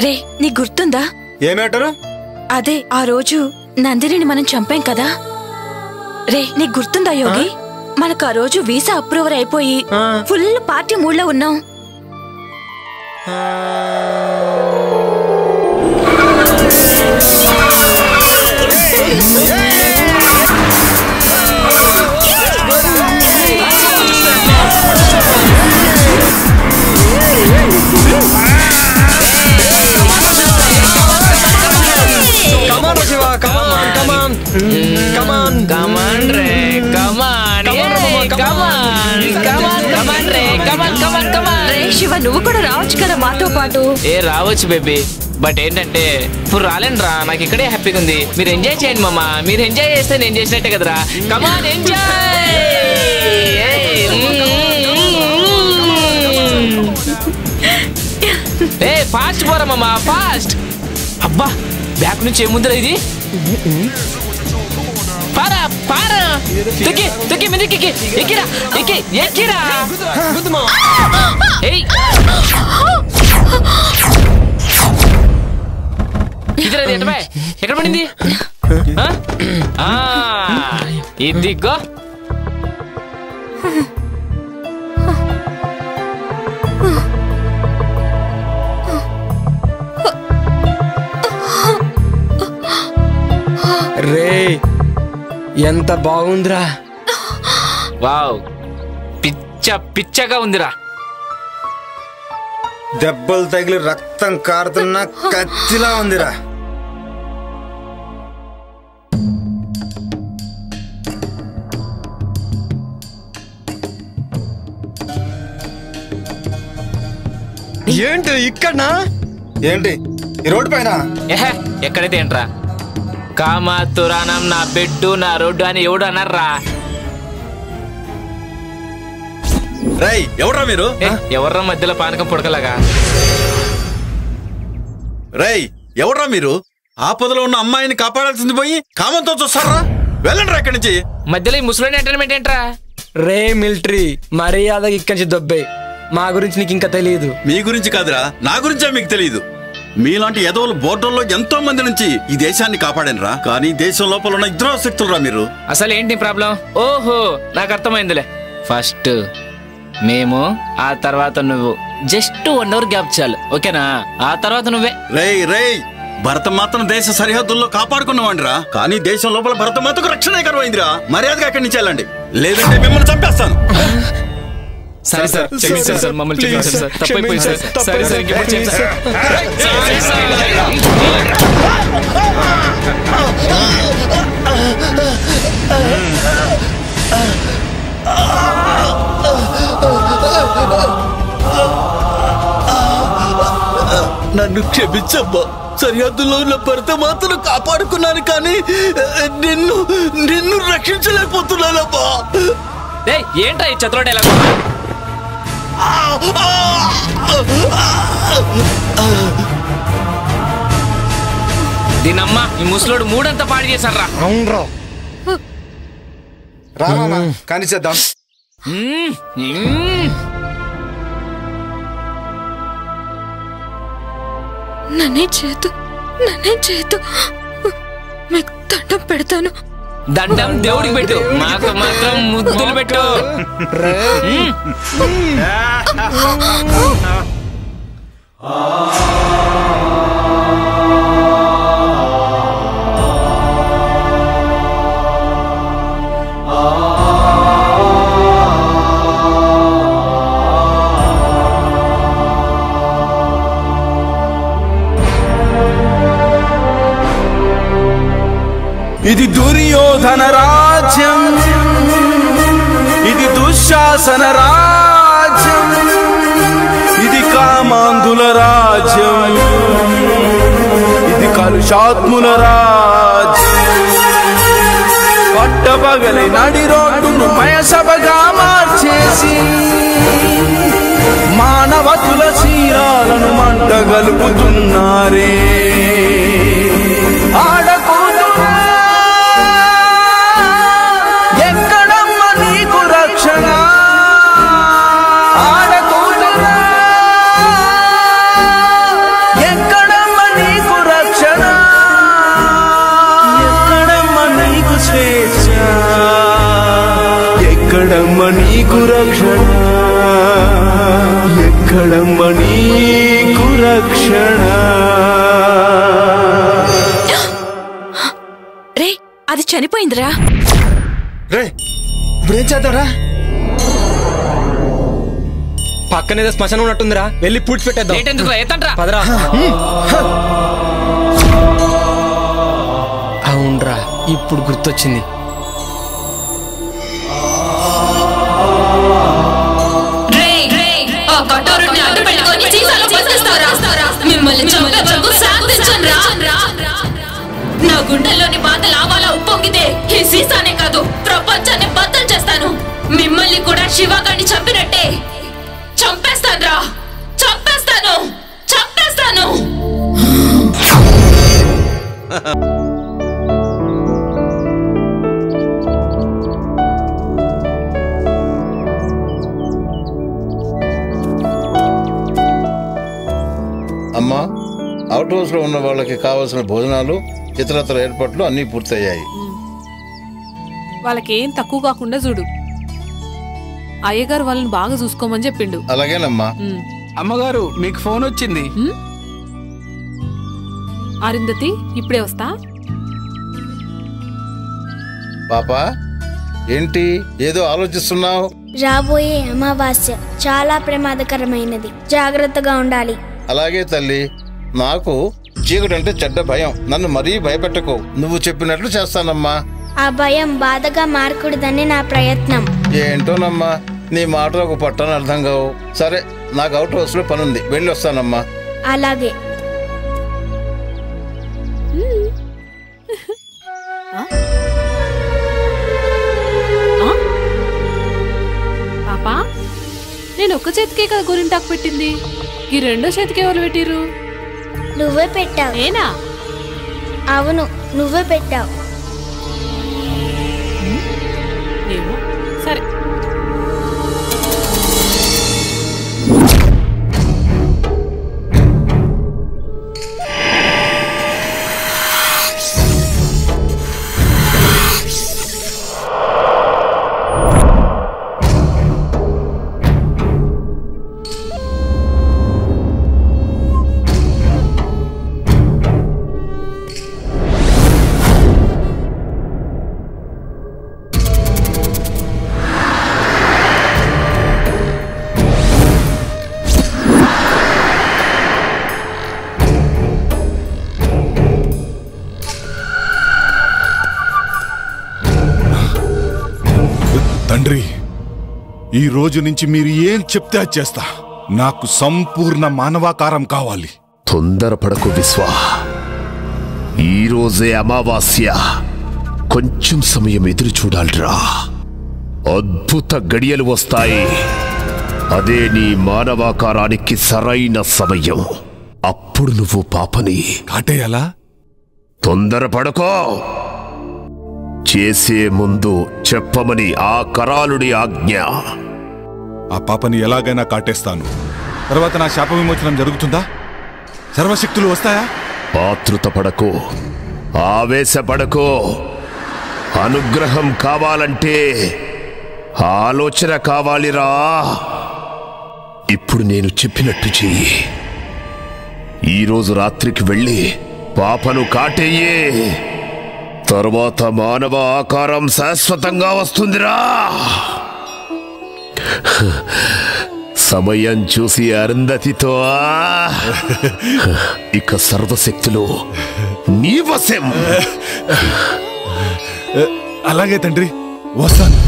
రే, నీకు గుర్తుందా? ఏమేటారు? అదే ఆ రోజు నందినిని మనం చంపాం కదా. రే, నీకు గుర్తుందా యోగి? మనకు ఆ రోజు వీసా అప్రూవర్ అయిపోయి ఫుల్ పార్టీ మూడ్లో ఉన్నాం. శివ, నువ్వు కూడా రావచ్చు కదా మాతో పాటు. రావచ్చు బేబీ, బట్ ఏంటంటే ఇప్పుడు రాలేనురా. నాకు ఇక్కడే హ్యాపీగా ఉంది. మీరు ఎంజాయ్ చేయండి మామ. మీరు ఎంజాయ్ చేస్తే నేను చేసినట్టే కదరా. కమాన్, ఎంజాయ్. ఏ ఫాస్ట్ పోరా మామ, ఫాస్ట్. అబ్బా, బ్యాక్ నుంచి ఏముందిరా ఇది? పారా పారా, తొక్కి తొక్కి మీదకి ఎక్కిరా, ఎక్కి ఎక్కిరా. ఇదిరా, ఎక్కడ పడింది? ఇదిగో. రే, ఎంత బాగుందిరా. వావ్, పిచ్చ పిచ్చగా ఉందిరా. దెబ్బలు తగిలి రక్తం కారుతున్న కత్తిలా ఉందిరా. ఏంటి ఇక్కడనా? ఏంటి ఈ రోడ్డు పైన? ఎక్కడైతే ఏంట్రా? కామాతురానం నా బెడ్డు నా రోడ్డు అని ఎవడు అన్నారా? రై, ఎవడ్రా మీరు? ఎవర్రా మధ్యలో పానకం పుడకలాగా? రై, ఎవడ్రా మీరు? ఆపదలో ఉన్న అమ్మాయిని కాపాడాల్సింది పోయి కామంతో చూస్తారా? వెళ్ళండి ఇక్కడి నుంచి. మధ్యలో ఈ ముసలోని ఎంటర్టైన్మెంట్ ఏంట్రా? రే మిలిటరీ, మర్యాదగా ఇక్కడి నుంచి దొబ్బే. మా గురించి నీకు ఇంకా తెలియదు. మీ గురించి కాదురా, నా గురించే మీకు తెలియదు. మీలాంటి ఎదవలు బోర్డర్లో ఎంతో మంది నుంచి ఈ దేశాన్ని కాపాడనరా. కానీ దేశం లోపల ఉన్న ఇద్దరు శక్తులురా మీరు. అసలు ఏంటి ప్రాబ్లం? ఓహో, నాకు అర్థమైందిలే. ఫస్ట్ మేము, ఆ తర్వాత నువ్వు. జస్ట్ 1 అవర్ గ్యాప్ చాలు, ఓకేనా? ఆ తర్వాత నువ్వే. రేయ్ రేయ్, భరతమాతను దేశ సరిహద్దుల్లో కాపాడుకున్నావండిరా. కానీ దేశం లోపల భరతమాతకు రక్షణ కరువైందిరా. మర్యాదగా అక్కడి నుంచి వెళ్ళండి, లేదంటే మిమ్మల్ని చంపేస్తాను. సరే సార్ క్షమించండి సార్ మమ్మల్ని క్షమించండి సార్ తప్పైపోయింది సార్ సరే సార్ ఇంకెప్పుడు చేయం సార్ నన్ను క్షమించమ్మా. సరిహద్దులో ఉన్న భర్త మాత్రం కాపాడుకున్నాను కానీ నిన్ను నిన్ను రక్షించలేకపోతున్నానమ్మా. ఏంటా ఈ చతుర డైలాగ్? దీనమ్మా ఈ ముసలోడు మూడంతా పాడు చేశారా? అవునరా రామా కానీ చేద్దాం. నన్నే చేతు మీకు దండం పెడతాను. దండం దేవుడికి పెట్టు, మాకు మాత్రం ముద్దులు పెట్టు. ఇది దుర్యోధన రాజ్యం, ఇది దుశ్శాసన రాజ్యం, ఇది కామాంధుల రాజ్యం, ఇది కలుషాత్ముల రాజ్యం. పట్టపగలి నడి రోడ్డును మయసభగా మార్చేసి మానవతుల శీలాలను మంటగలుపుతున్నారే. ఎక్కడమ్మ నీకు రక్షణ, ఎక్కడమ్మ నీకు రక్షణ? రే అది చనిపోయిందిరా. రే ఇప్పుడేం చేద్దాంరా? పక్కనేదో శ్మశానం ఉన్నట్టుందిరా, వెళ్ళి పూడ్చి పెట్టేద్దాం. పదరా. అవునరా ఇప్పుడు గుర్తొచ్చింది. నా గుండెల్లోని బాధ లావాలా ఉప్పొంగితే ఈ సీసానే కాదు ప్రపంచాన్ని బద్దలు చేస్తాను. మిమ్మల్ని కూడా శివగాడిని చంపినట్టే చంపేస్తాను రా, చంపేస్తాను. అమ్మా, అవుట్ హౌస్ లో ఉన్న వాళ్ళకి కావాల్సిన భోజనాలు ఇతరత్ర ఏర్పాట్లు అన్నీ పూర్తయ్యాయి. వాళ్ళకేం తక్కువ కాకుండా చూడు. అయ్యగారు వాళ్ళని బాగా చూసుకోమని చెప్పిండు. అలాగేనమ్మా. అమ్మగారు మీకు ఫోన్ వచ్చింది. అరుంధతి ఇప్పుడే వస్తా. పాపా ఏంటి ఏదో ఆలోచిస్తున్నావు? రాబోయే అమావాస్య చాలా ప్రమాదకరమైనది, జాగ్రత్తగా ఉండాలి. అలాగే తల్లి, నాకు చీకటంటే చెడ్డ భయం. నన్ను మరీ భయపెట్టకు. నువ్వు చెప్పినట్లు చేస్తానమ్మా. ఆ భయం బాధగా మారకూడదని నా ప్రయత్నం. ఏంటోనమ్మా, నీ మాటలకు పట్టని అర్థం కావు. సరే, నాకు అవుట్ హౌస్ లో పనుంది, వెళ్ళి వస్తానమ్మా. అలాగే. పాపా, నేను ఒక్క చేతికే కదా గోరింటాకు పెట్టింది, ఈ రెండో చేతికి ఎవరు పెట్టిరు? నువ్వే పెట్టావు. నేనా? అవును, నువ్వే పెట్టావు. ఏమో, సరే. ఈ రోజు నుంచి మీరు ఏం చెప్తే అది చేస్తా. నాకు సంపూర్ణ మానవాకారం కావాలి. తొందరపడకు విశ్వ. ఈ రోజే అమావాస్య. కొంచెం సమయం ఎదురు చూడాలిరా. అద్భుత గడియలు వస్తాయి. అదే నీ మానవాకారానికి సరైన సమయం. అప్పుడు నువ్వు పాపని కాటేయాలా? తొందరపడకో. చేసే ముందు చెప్పమని ఆ కరాలుడి ఆజ్ఞ. ఆ పాపని ఎలాగైనా కాటేస్తాను. తర్వాత నా శాప విమోచనం జరుగుతుందా? సర్వశక్తులు వస్తాయా? ఆతృతపడకో, ఆవేశపడకో. అనుగ్రహం కావాలంటే ఆలోచన కావాలిరా. ఇప్పుడు నేను చెప్పినట్టు చెయ్యి. ఈరోజు రాత్రికి వెళ్ళి పాపను కాటేయే. తర్వాత మానవ ఆకారం శాశ్వతంగా వస్తుందిరా. సమయం చూసి అరుంధతితో ఇక సర్వశక్తులు నీ వశం. అలాగే తండ్రి, వస్తాను.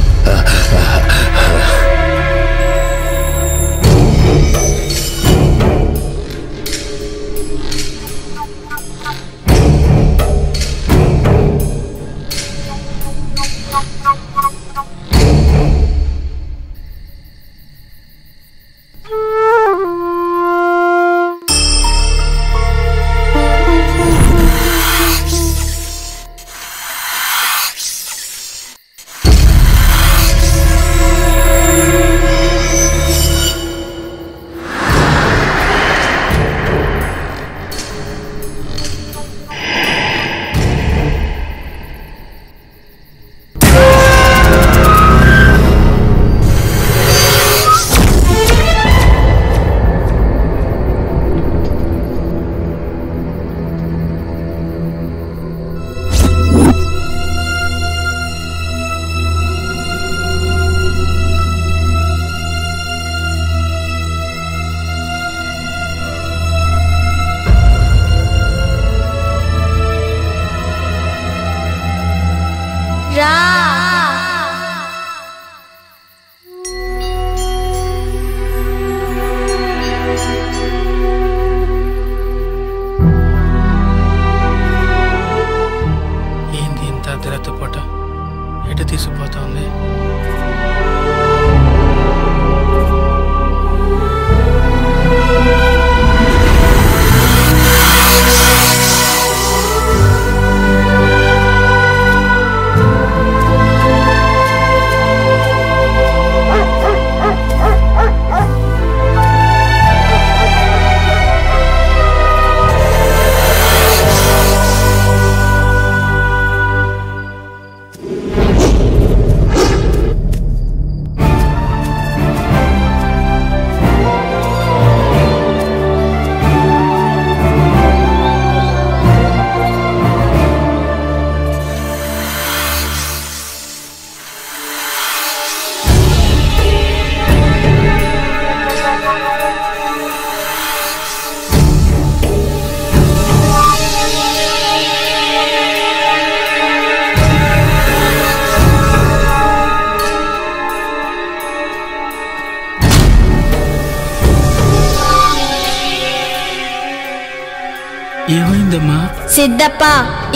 ఏమైందమ్మా? సిద్ధప్ప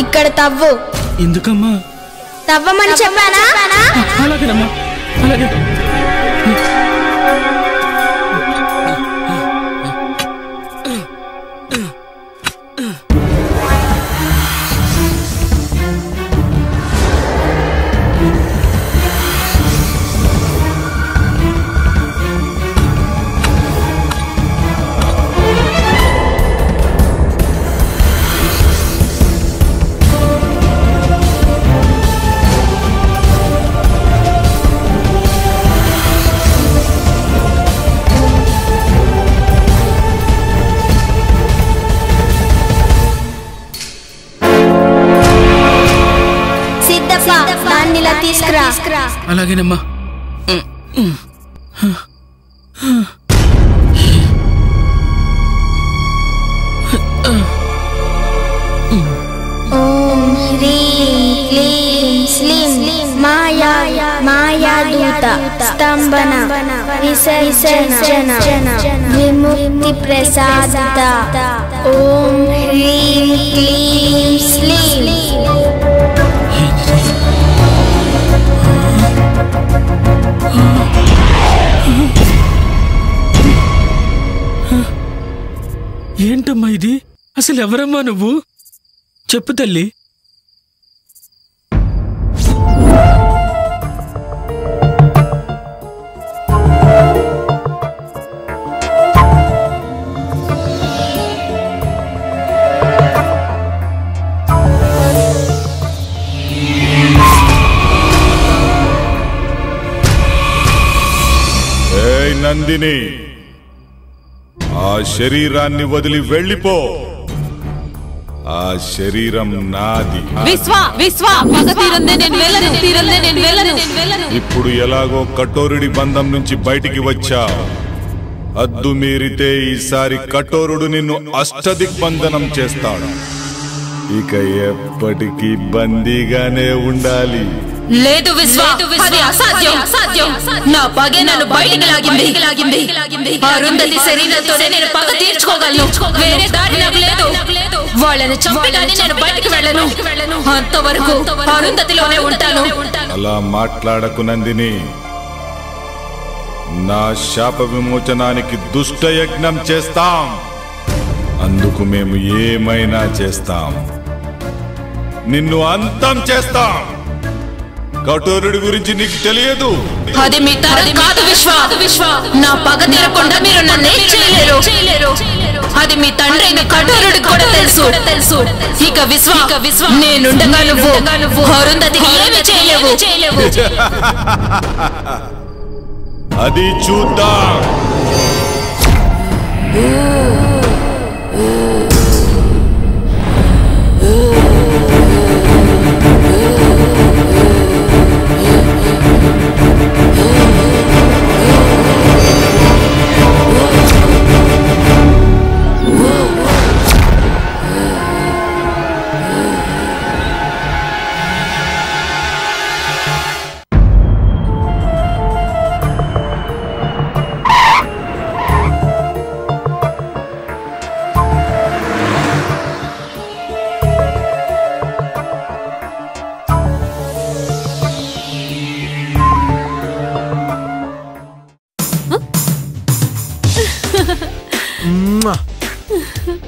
ఇక్కడ తవ్వు. ఎందుకమ్మా? తవ్వమని చెప్పానా? అలాగేనమ్మా, అలాగే. తీసుకురా. అలాగేనమ్మా. ఓం హ్రీం క్లీం శ్లీం మాయా మాయాదూత స్తంభన విసర్జన విముక్తి ప్రసాద ఓం హ్రీం క్లీం శ్లీం. ఏంటమ్మా ఇది? అసలు ఎవరమ్మా నువ్వు? చెప్పు తల్లి. నందిని, ఆ శరీరాన్ని వదిలి వెళ్ళిపో. ఆ శరీరం నాది. ఇప్పుడు ఎలాగో కఠోరుడి బంధం నుంచి బయటికి వచ్చా. అద్దు మీరితే ఈసారి కఠోరుడు నిన్ను అష్టదిగ్బంధనం చేస్తాడు. ఇక ఎప్పటికీ బందీగానే ఉండాలి. లేదు విశ్వ, అది అసాధ్యం. నా పగే నన్ను బయటికి లాగింది. అరుంధతి శరీరంతోనే నేను పగ తీర్చుకోగలను. వేరే దారి నాకు లేదు. వాళ్ళని చంపి కానీ నేను బయటికి వెళ్ళను. అంతవరకు అరుంధతిలోనే ఉంటాను. అలా మాట్లాడకు నందిని. నా శాప విమోచనానికి దుష్ట యజ్ఞం చేస్తాం. అందుకు మేము ఏమైనా చేస్తాం. నిన్ను అంతం చేస్తాం. కఠోరుడి గురించి నీకు తెలియదు. అది మీ తరం కాదు విశ్వ. నా పగ తీరకుండా మీరు నన్నేం చేయలేరు. అది మీ తండ్రి కఠోరుడికి కూడా తెలుసు. ఇక విశ్వ, నేనుండగా నువ్వు అరుంధతికి ఏమి చేయలేవు. అది చూద్దాం.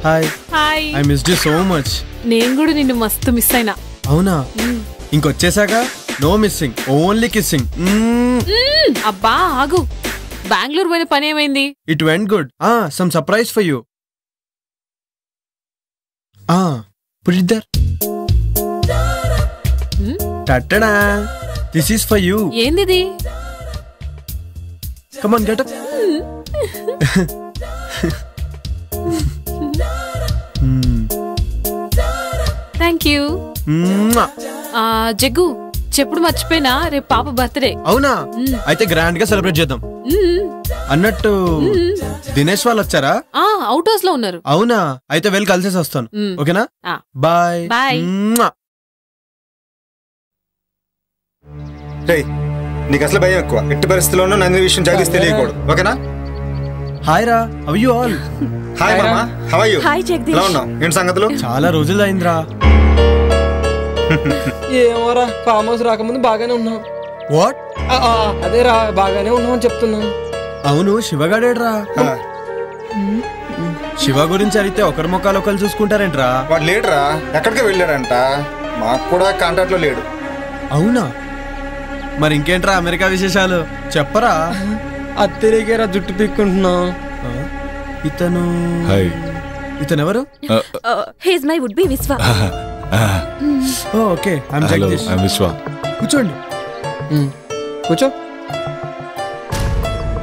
Hi. I missed you so much. నేను కూడా నిన్ను మస్తు మిస్ అయినా. అవునా? ఇంకొచ్చేసాక నో మిస్సింగ్, ఓన్లీ కిస్సింగ్. అబ్బా ఆగు. బెంగళూరు పోయిన పని ఏమైంది? It went good. Some surprise for you. Put it there. టట్టడా, దిస్ ఈస్ ఫర్ యూ. ఏందిది? Come on, get up. Thank you. Jaggu, చెప్పుడు మర్చిపోయినా రేపు పాప బర్త్డే. అవునా? అయితే గ్రాండ్ గా సెలబ్రేట్ చేద్దాం. అన్నట్టు దినేష్ వాళ్ళు వచ్చారా? అవుట్ హౌస్ లో ఉన్నారు. అవునా? అయితే వెళ్ళి కలిసేసి వస్తాను. ఓకేనా? బాయ్. నీకు అసలు భయం ఎక్కువ. ఎట్టి పరిస్థితుల్లోనూ నందిని విషయం జగదీష్ తెలియకూడదు. ఓకేనా? హాయ్ రా, హౌ యు ఆల్? హాయ్ మామా, how are you? Hi Jagadish. ఎలా ఉన్నావు? ఏంటి సంగతులు? చాలా రోజులు అయిందిరా. ఏమోరా, ఫామ్ హౌస్ రాకముందు బాగానే ఉన్నాం. వాట్? అదేరా, బాగానే ఉన్నాం అని చెప్తున్నాం. అవును, శివగాడేడ్రా? శివ గురించి అడిగితే ఒకరి మొక్కలు ఒకరు చూసుకుంటారేంట్రా? వాడు లేడురా, ఎక్కడికి వెళ్ళాడంట. మాకు కూడా కాంటాక్ట్ లో లేడు. అవునా? మరి ఇంకేంట్రా అమెరికా విశేషాలు చెప్పరా? అత్తరికేరా జుట్టు పీక్కుంటున్నా. ఇతను ఎవరు? హీస్ మై వుడ్ బి విశ్వ. Okay, I am Jagadish. I am విశ్వ. కూర్చోండి. కూర్చో.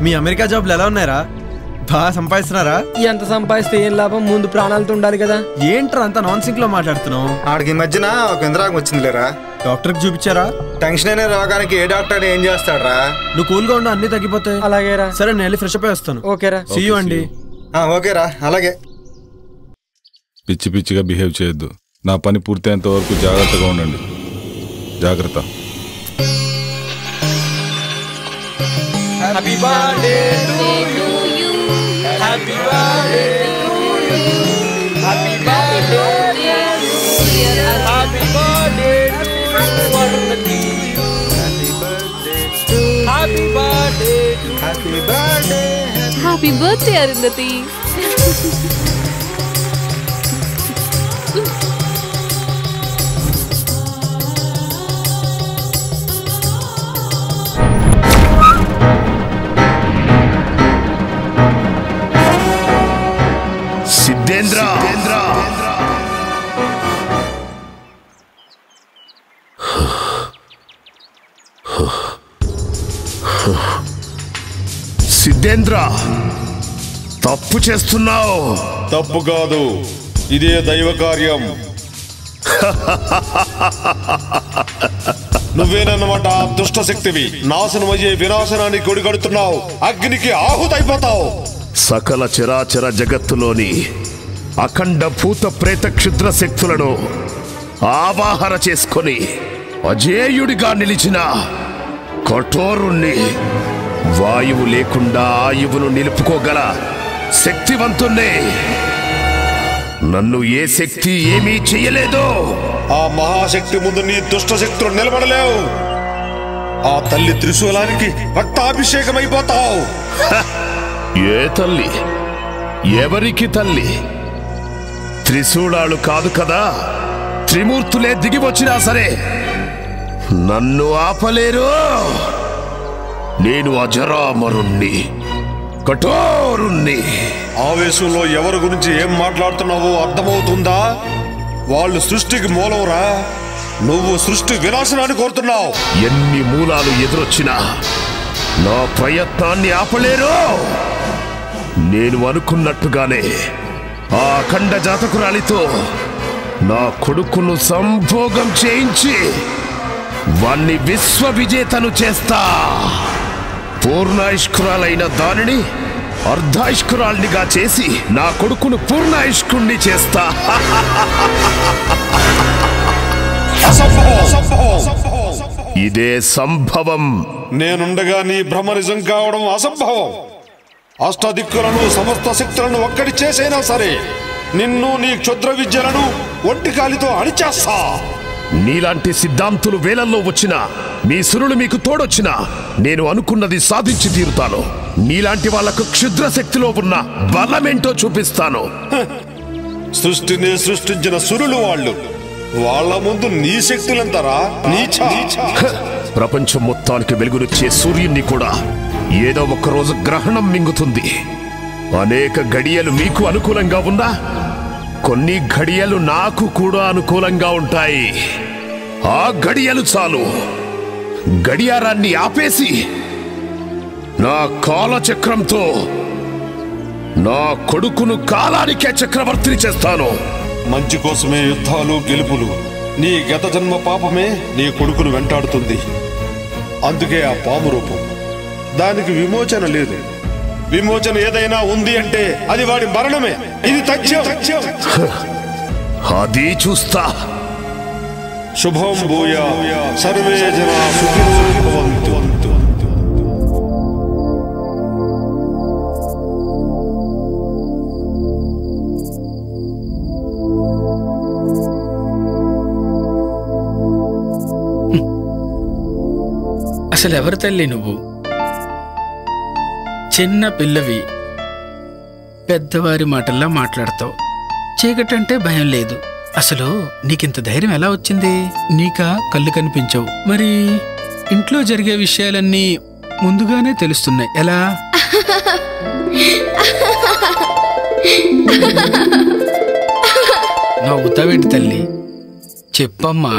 మీ అమెరికా జాబ్లు ఎలా ఉన్నాయరా? బాగా సంపాదిస్తున్నారా? ఎంత సంపాదిస్తే ఏం లాభం? ముందు ప్రాణాలతో ఉండాలి కదా. ఏంట్రా అంత నాన్ సింక్ లో మాట్లాడుతున్నావు? ఆడికి ఈ మధ్యన ఒక ఇంద్రాగం వచ్చింది లేరా? డాక్టర్ కి చూపించారా? టెన్షన్ అనే రోగానికి ఏ డాక్టర్ ఏం చేస్తాడరా? నువ్వు కూల్ గా ఉండు, అన్ని తగ్గిపోతాయి. అలాగేరా. సరే, నేను వెళ్ళి ఫ్రెష్ అప్ అయి వస్తాను. ఓకేరా. సీ యూ అండి. ఓకేరా, అలాగే. పిచ్చి పిచ్చిగా బిహేవ్ చేయొద్దు. నా పని పూర్తయ్యేంత వరకు జాగ్రత్తగా ఉండండి. జాగ్రత్త. Happy birthday to you happy birthday to you happy birthday happy birthday వర్ధతి happy birthday happy birthday happy birthday Arundhati. Siddhendra Siddhendra తప్పు చేస్తున్నావు. తప్పు కాదు, ఇదే దైవ కార్యం. నువ్వేనన్నమాట దుష్ట శక్తివి. నాశనమయ్యే వినాశనాన్ని కొడిగడుతున్నావు. అగ్నికి ఆహుతైపోతావు. సకల చరాచర జగత్తులోని అఖండ భూత ప్రేత క్షుద్ర శక్తులను ఆవాహన చేసుకొని అజేయుడిగా నిలిచిన కఠోరుణ్ణి, వాయువు లేకుండా ఆయువును నిలుపుకోగల శక్తివంతుణ్ణి. నన్ను ఏ శక్తి ఏమీ చెయ్యలేదు. ఆ మహాశక్తి ముందు నీ దుష్ట శక్తులు నిలబడలేవు. ఆ తల్లి త్రిశూలానికి రక్తాభిషేకమైపోతావు. ఏ తల్లి? ఎవరికి తల్లి? త్రిశూలాలు కాదు కదా, త్రిమూర్తులే దిగి వచ్చినా సరే నన్ను ఆపలేరు. నేను అజరామరుణ్ణి, కఠోరుణ్ణి. ఆవేశంలో ఎవరి గురించి ఏం మాట్లాడుతున్నావో అర్థమవుతుందా? వాళ్ళు సృష్టికి మూలంరా. నువ్వు సృష్టి వినాశనాన్ని కోరుతున్నావు. ఎన్ని మూలాలు ఎదురొచ్చినా నా ప్రయత్నాన్ని ఆపలేరు. నేను అనుకున్నట్టుగానే ఆ అఖండ జాతకురాలితో నా కొడుకును సంభోగం చేయించి వాణ్ణి విశ్వ విజేతను చేస్తా. పూర్ణాయుష్కురాలైన దానిని అర్ధాయుష్కురాల్నిగా చేసి నా కొడుకును పూర్ణాయుష్కుణ్ణి చేస్తా. ఇదే సంభవం. నేనుండగా నీ భ్రమ నిజం కావడం అసంభవం. అష్టదిక్కులను సమస్త శక్తులను ఒక్కటి చేసైనా సరే నిన్ను నీ క్షుద్ర విద్యలను ఒంటి కాలితో అణిచేస్తా. నీలాంటి సిద్ధాంతులు వేలల్లో వచ్చినా, మీ సురులు మీకు తోడొచ్చినా నేను అనుకున్నది సాధించి తీరుతాను. నీలాంటి వాళ్లకు క్షుద్ర శక్తిలో ఉన్న బలమేంటో చూపిస్తాను. సృష్టిని సృష్టించిన సురులు వాళ్ళు. వాళ్ళ ముందు నీ శక్తులంతరా? ప్రపంచం మొత్తానికి వెలుగునిచ్చే సూర్యుణ్ణి కూడా ఏదో ఒక రోజు గ్రహణం మింగుతుంది. అనేక గడియలు మీకు అనుకూలంగా ఉన్నా కొన్ని ఘడియలు నాకు కూడా అనుకూలంగా ఉంటాయి. ఆ గడియలు చాలు. గడియారాన్ని ఆపేసి నా కాలచక్రంతో నా కొడుకును కాలానికే చక్రవర్తిని చేస్తాను. మంచి కోసమే యుద్ధాలు గెలుపులు. నీ గత జన్మ పాపమే నీ కొడుకును వెంటాడుతుంది. అందుకే ఆ పాము రూపం. దానికి విమోచన లేదు. విమోచన ఏదైనా ఉంది అంటే అది వాడి మరణమే. ఇది తథ్యం. అది చూస్తా. శుభం భూయా సర్వే జనా సుఖినో భవంతు. అసలు ఎవరి తల్లి నువ్వు? చిన్న పిల్లవి, పెద్దవారి మాటల్లా మాట్లాడతావు. చీకటంటే భయం లేదు. అసలు నీకింత ధైర్యం ఎలా వచ్చింది? నీకా కళ్ళు కనిపించవు, మరి ఇంట్లో జరిగే విషయాలన్నీ ముందుగానే తెలుస్తున్నాయి. ఎలా? నవ్వుతావేంటి తల్లి? చెప్పమ్మా.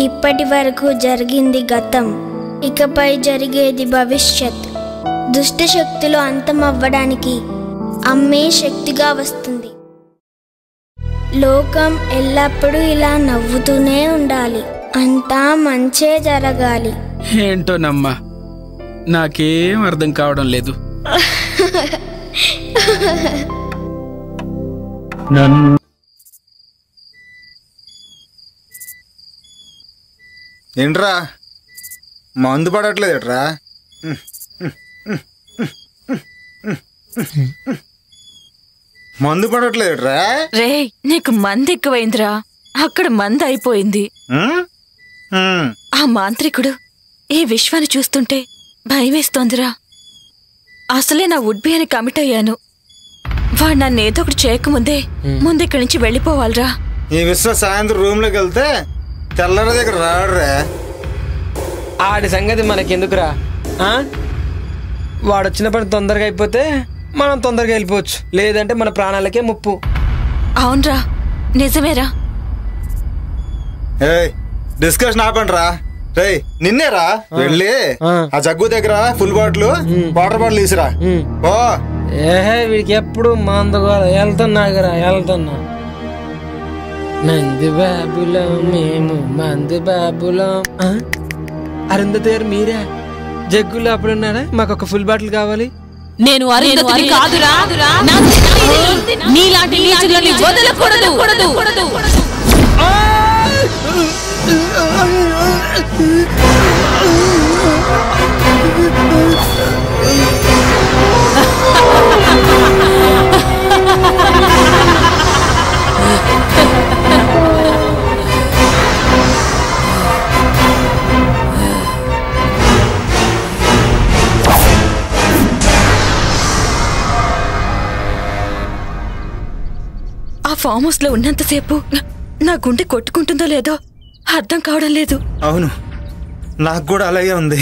ఇప్పటి వరకు జరిగింది గతం, ఇకపై జరిగేది భవిష్యత్. దుష్ట శక్తులు అంతమవ్వడానికి అమ్మే శక్తిగా వస్తుంది. లోకం ఎల్లప్పుడూ ఇలా నవ్వుతూనే ఉండాలి. అంతా మంచే జరగాలి. ఏంటోనమ్మా, నాకేం అర్థం కావడం లేదు. ఏంట్రా మందు పడట్లేదట్రా? మందు పడట్లేదు రా. రే నీకు మంది ఎక్కువైందిరా. అక్కడ మంది అయిపోయింది. ఆ మాంత్రికుడు ఈ విశ్వాన్ని చూస్తుంటే భయమేస్తోందిరా. అసలే నా వుడ్బీ అని కమిట్ అయ్యాను. వాడు నన్ను ఏదో ఒకటి చేయకముందే ముందిక్కడి నుంచి వెళ్ళిపోవాలిరా. ఈ విశ్వ సాయంత్రం రూమ్ లోకి వెళ్తే తెల్లర దగ్గర రాడురా. ఆడి సంగతి మనకెందుకురా? వాడు వచ్చిన పని తొందరగా అయిపోతే మనం తొందరగా వెళ్ళిపోవచ్చు, లేదంటే మన ప్రాణాలకే ముప్పు. అవునరా, నిజమేరా. డిస్కషన్ ఆపండి రా. రే నిన్నేరా వెళ్ళి ఆ జగ్గు దగ్గర ఫుల్ బాటిల్ వాటర్ బాటిల్ తీసిరా. ఓ ఏహే వీడికి ఎప్పుడు మందుగోల. వెళ్తున్నాగరా వెళ్తున్నా. మంది బాబులం మేము, మంది బాబులం. అరుంధతి గారు మీరే? జగ్గులో అప్పుడున్నారా? మాకు ఒక ఫుల్ బాటిల్ కావాలి. నేను అరుంధతిని కాదురా. నీలాంటి నీచులని వదలకూడదు. ఆ ఫామ్ హౌస్ లో ఉన్నంతసేపు నా గుండె కొట్టుకుంటుందో లేదో అర్థం కావడం లేదు. అవును, నాకు కూడా అలాగే ఉంది.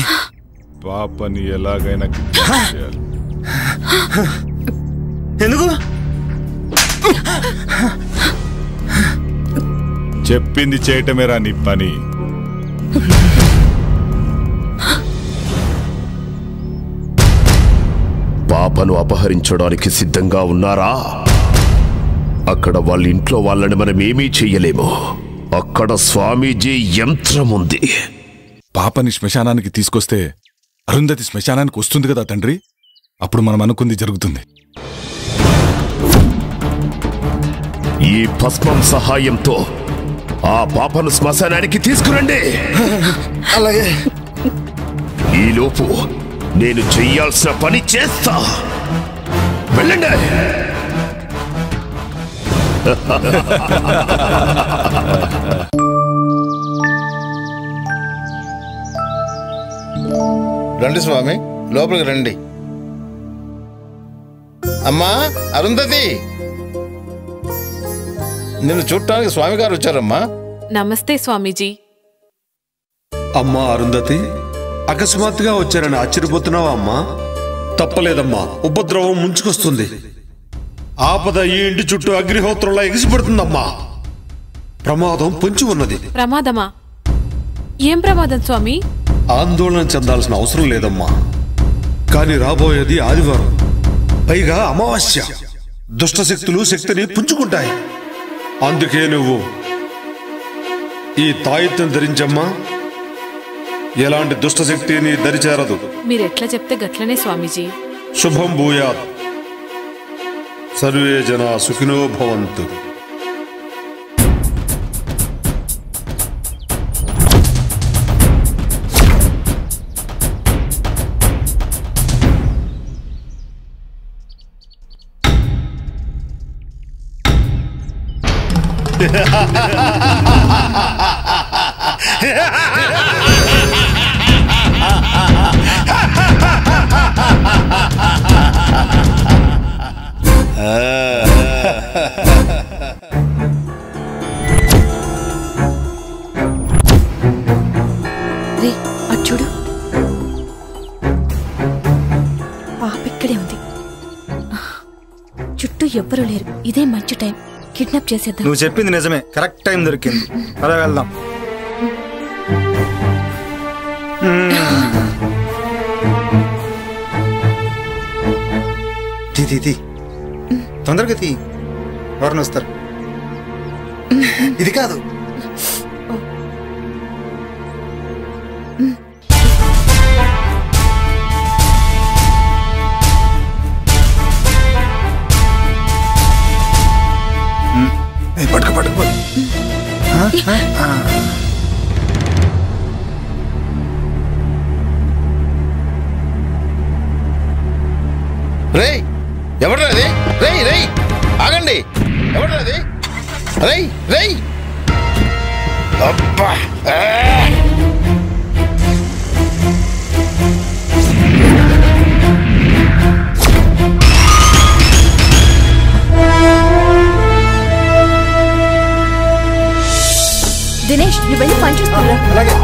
పాపని ఎలాగైనా చేయాలి. ఎందుకు? చెప్పింది చేయటమేరా నీ పని. పాపను అపహరించడానికి సిద్ధంగా ఉన్నారా? అక్కడ వాళ్ళ ఇంట్లో వాళ్ళని మనం ఏమీ చెయ్యలేము. అక్కడ స్వామీజీ యంత్రం ఉంది. పాపని శ్మశానానికి తీసుకొస్తే అరుంధతి శ్మశానానికి వస్తుంది కదా తండ్రి. అప్పుడు మనం అనుకుంది జరుగుతుంది. ఈ భస్మం సహాయంతో ఆ పాపను శ్మశానానికి తీసుకురండి. అలాగే. ఈలోపు నేను చెయ్యాల్సిన పని చేస్తా. వెళ్ళండి. రండి స్వామి, లోపలికి రండి. అమ్మా అరుంధతి, నిన్ను చూడటానికి స్వామి గారు వచ్చారమ్మా. నమస్తే స్వామీజీ. అమ్మా అరుంధతి, అకస్మాత్తుగా వచ్చారని ఆశ్చర్యపోతున్నావా అమ్మా? తప్పలేదమ్మా, ఉపద్రవం ముంచుకొస్తుంది. ఆపద ఈ ఇంటి చుట్టూ అగ్నిహోత్రంలా ఎగిసిపడుతుందమ్మా. ప్రమాదం పొంచి ఉన్నది. ప్రమాదమా? ఏం ప్రమాదం స్వామి? ఆందోళన చెందాల్సిన అవసరం లేదమ్మా. కానీ రాబోయేది ఆదివారం, పైగా అమావాస్య. దుష్టశక్తులు శక్తిని పుంజుకుంటాయి. అందుకే నువ్వు ఈ తాయిత్యం ధరించమ్మా. ఎలాంటి దుష్టశక్తి నీ దరిచేరదు. మీరెట్లా చెప్తే గట్లనే స్వామీజీ. శుభం భూయాత్. సర్వే జనా సుఖినో భవంతు. రే అచ్చుడు, పాప ఇక్కడే ఉంది. చుట్టూ ఎవ్వరూ లేరు. ఇదే మంచి టైం. కిడ్నాప్ చేసేద్దాం. నువ్వు చెప్పింది నిజమే, కరెక్ట్ టైం దొరికింది. అలా వెళ్దాం. తీ తొందరగా తీ, ఎవరిని వస్తారు. ఇది కాదు. పట్టుకో పట్టుకో. రేయ్ ఎవడ్రాది? రేయ్ రేయ్ ఆగండి, ఎవడ్రాది? రేయ్ రేయ్ అబ్బా దినేష్ నువ్వు వెళ్ళి పని చూసుకురా. అలాగే.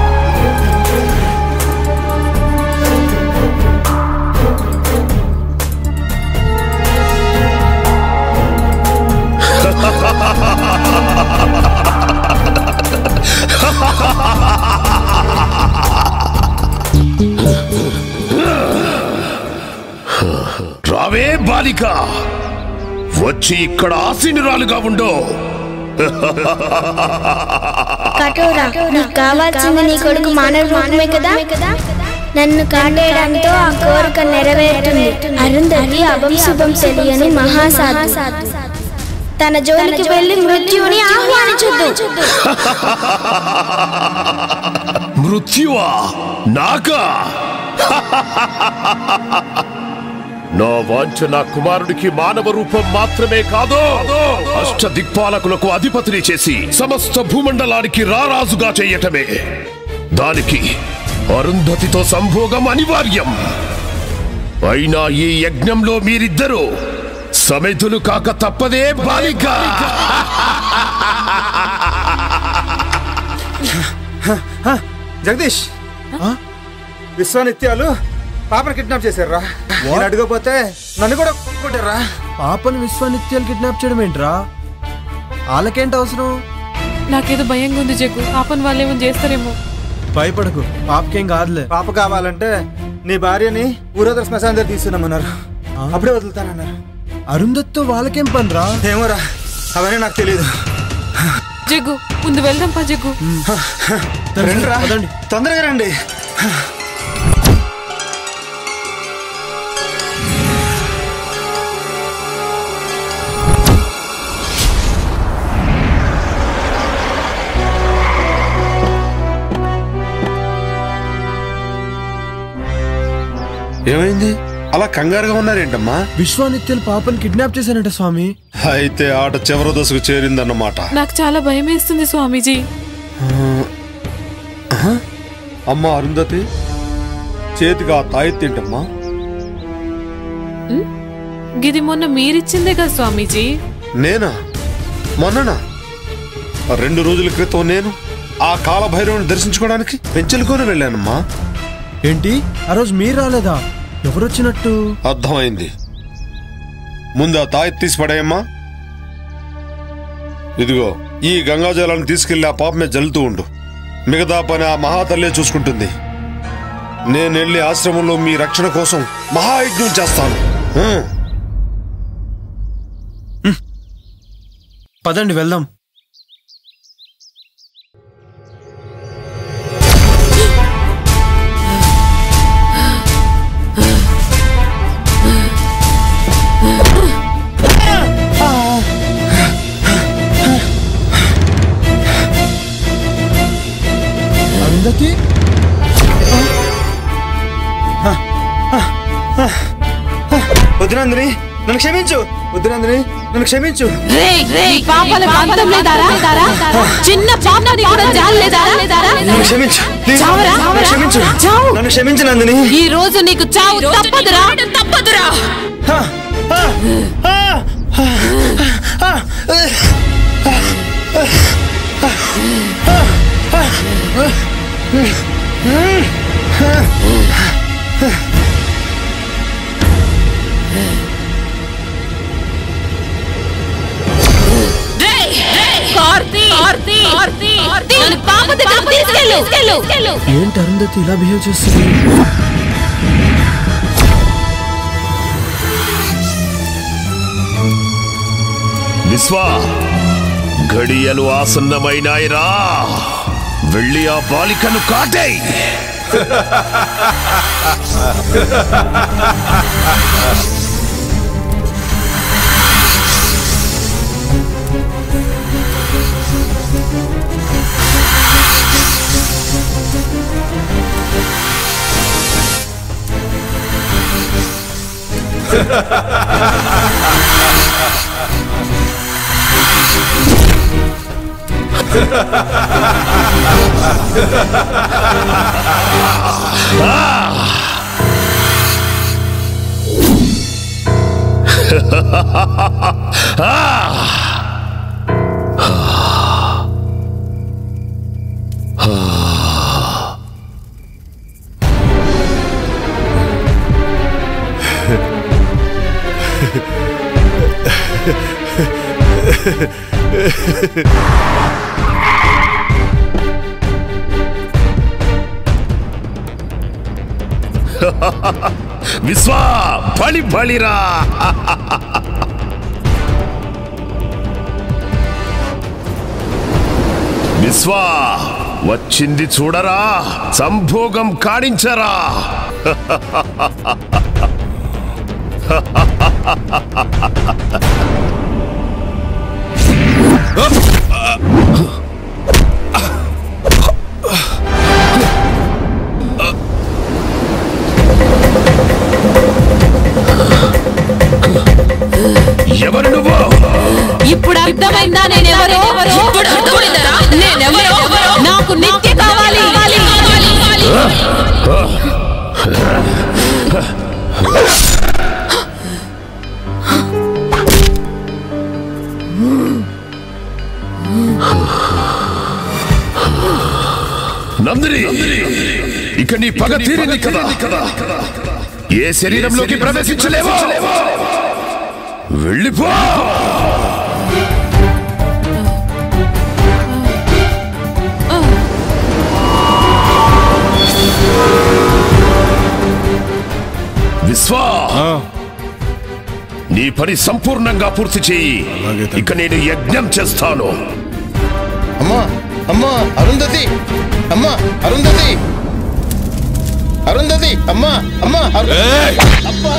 రావే బాలిక, వచ్చి ఇక్కడ ఆసీనురాలుగా ఉండో. కఠోరా, నీకు కావాల్సింది నీ కొడుకు మానవ రూపమే కదా. నన్ను కాటేయడంతో ఆ కోరిక నెరవేరుతుంది. అరుంధతి అభం శుభం తెలియని మహాసాధు. తన జోలికి వెళ్లి మృత్యువుని ఆహ్వానించొద్దు. మృత్యువా? నాకా? నా వాంఛ నా కుమారుడికి మానవ రూపం మాత్రమే కాదు, అష్టదిక్పాలకులకు అధిపతిని చేసి సమస్త భూమండలానికి రారాజుగా చేయటమే. దానికి అరుంధతితో సంభోగం అనివార్యం. అయినా ఈ యజ్ఞంలో మీరిద్దరూ సమితులు కాక తప్పదే బాలిక. జగదీష్, విశ్వానిత్యాలు పాపను కిడ్నాప్ చేశారా? నేను అడగపోతే నన్ను కూడా కొట్టారా? పాపను విశ్వానిత్యాలు కిడ్నాప్ చేయడం ఏంట్రా? వాళ్ళకేంటి అవసరం? నాకేదో భయంగా ఉంది జగ్గు, పాపను వాళ్ళు ఏమో చేస్తారేమో. భయపడకు, పాపకేం కాదులే. పాప కావాలంటే నీ భార్యని ఊరదర శ్మశానం దగ్గర తీసుకున్నామన్నారు. అప్పుడే వదులుతానన్నారు. అరుంధతితో వాళ్ళకేం పనిరా? ఏమోరా, అవన్నీ నాకు తెలియదు. జగ్గు ముందు వెళ్దాం పా జగ్గు. రండిరా, తొందరగా రండి. ఏమైంది? అలా కంగారుగా ఉన్నారేంటమ్మా? విశ్వానిత్యాలు పాపని కిడ్నాప్ చేశారంట స్వామి. అయితే ఆట చివరి దశకు చేరిందన్నమాట. నాకు చాలా భయం వేస్తుంది స్వామీజీ. అమ్మా అరుంధతి, చేతికి ఆ తాయెత్తేంటమ్మా? గిది మొన్న మీరిచ్చిందే కదా స్వామీజీ. నేనా? మొన్ననా? 2 రోజుల క్రితం నేను ఆ కాలభైరవుని దర్శించుకోవడానికి పెంచెలుకొని వెళ్ళానమ్మా. ఏంటి, ఆ రోజు మీరు రాలేదా? ఎవరొచ్చినట్టు? అర్థమైంది. ముందు ఆ తాయెత్తు తీసి పడేయమ్మా. ఇదిగో ఈ గంగాజలాన్ని తీసుకెళ్లి ఆ పాప మీద జల్లుతూ ఉండు. మిగతా పని ఆ మహాతల్లే చూసుకుంటుంది. నేను వెళ్ళి ఆశ్రమంలో మీ రక్షణ కోసం మహాయజ్ఞం చేస్తాను. పదండి వెళ్దాం. అరుంధతి, వద్దునందిని నన్ను క్షమించు. వద్దునందిని నన్ను క్షమించు. చిన్న పాపని కూడా జాలేదారా? నన్ను క్షమించు, క్షమించు, నన్ను క్షమించు నందిని. ఈ రోజు నీకు చావు తప్పదురా, తప్పదురా. ఏంటి అరుంధతి ఇలా బిహేవ్ చేస్తుంది? విశ్వా, ఘడియలు ఆసన్నమైనాయిరా. వెళ్ళి ఆ బాలికను కాటేయ్. విశ్వా బలి బలిరా. విశ్వా వచ్చింది చూడరా, సంభోగం కాడించరా. ఎవరు నువ్వు? ఇప్పుడు అర్థమైందా నేనెవరో? ఇప్పుడు అర్థమైందా నేనెవరో? నాకు నిత్య కావాలి. నందిని, ఇక నీ పగ తీరింది కదా. ఏ శరీరంలోకి ప్రవేశించలేవో వెళ్ళిపో. విశ్వా, నీ పని సంపూర్ణంగా పూర్తి చేయి. ఇక నేను యజ్ఞం చేస్తాను. అమ్మా అమ్మా అరుంధతి, అమ్మా అరుంధతి, అరుంధతి, అమ్మా అమ్మా అబ్బా.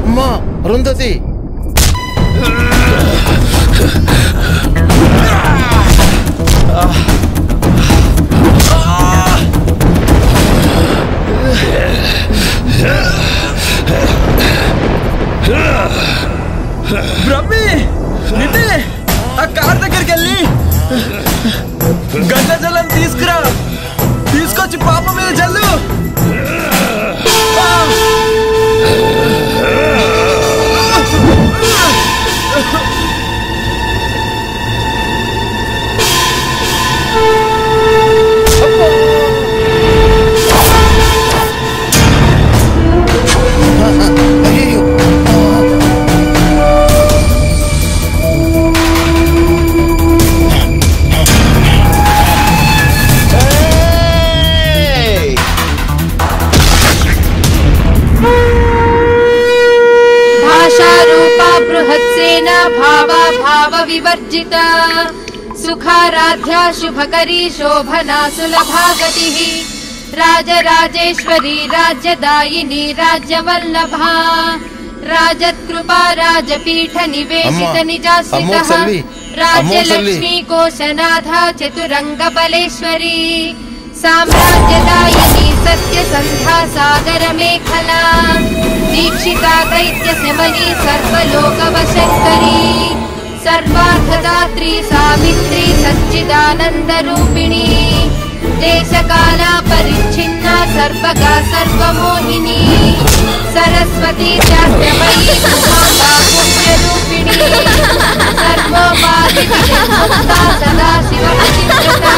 అమ్మా అరుంధతి, బ్రహ్మి నిన్నే ఆ కార్ దగ్గరికి వెళ్ళి గంగ జలం తీసుకురా, తీసుకొచ్చి పాప మీద జల్లు. विवर्जिता सुखाराध्या शुभकरी शोभना सुलभा गतिः राजराजेश्वरी राज्यदायिनी राज्यवल्लभा राजत्कृपा राजपीठ निवेशित निजाश्रितः राज्यलक्ष्मी कोशनाथा चतुरंग बलेश्वरी साम्राज्यदायिनी सत्यसन्धा सागर मेखला दीक्षिता दैत्य शमनी सर्वलोकवशङ्करी सर्वार्थदात्री सावित्री सच्चिदानंद रूपिणी देशकाला परिच्छिन्ना सर्वगा सर्वमोहिनी सरस्वती चात्रमयी उमाका पुण्यरूपिणी सर्वोपाधिमुक्ता सदा शिवचित्रता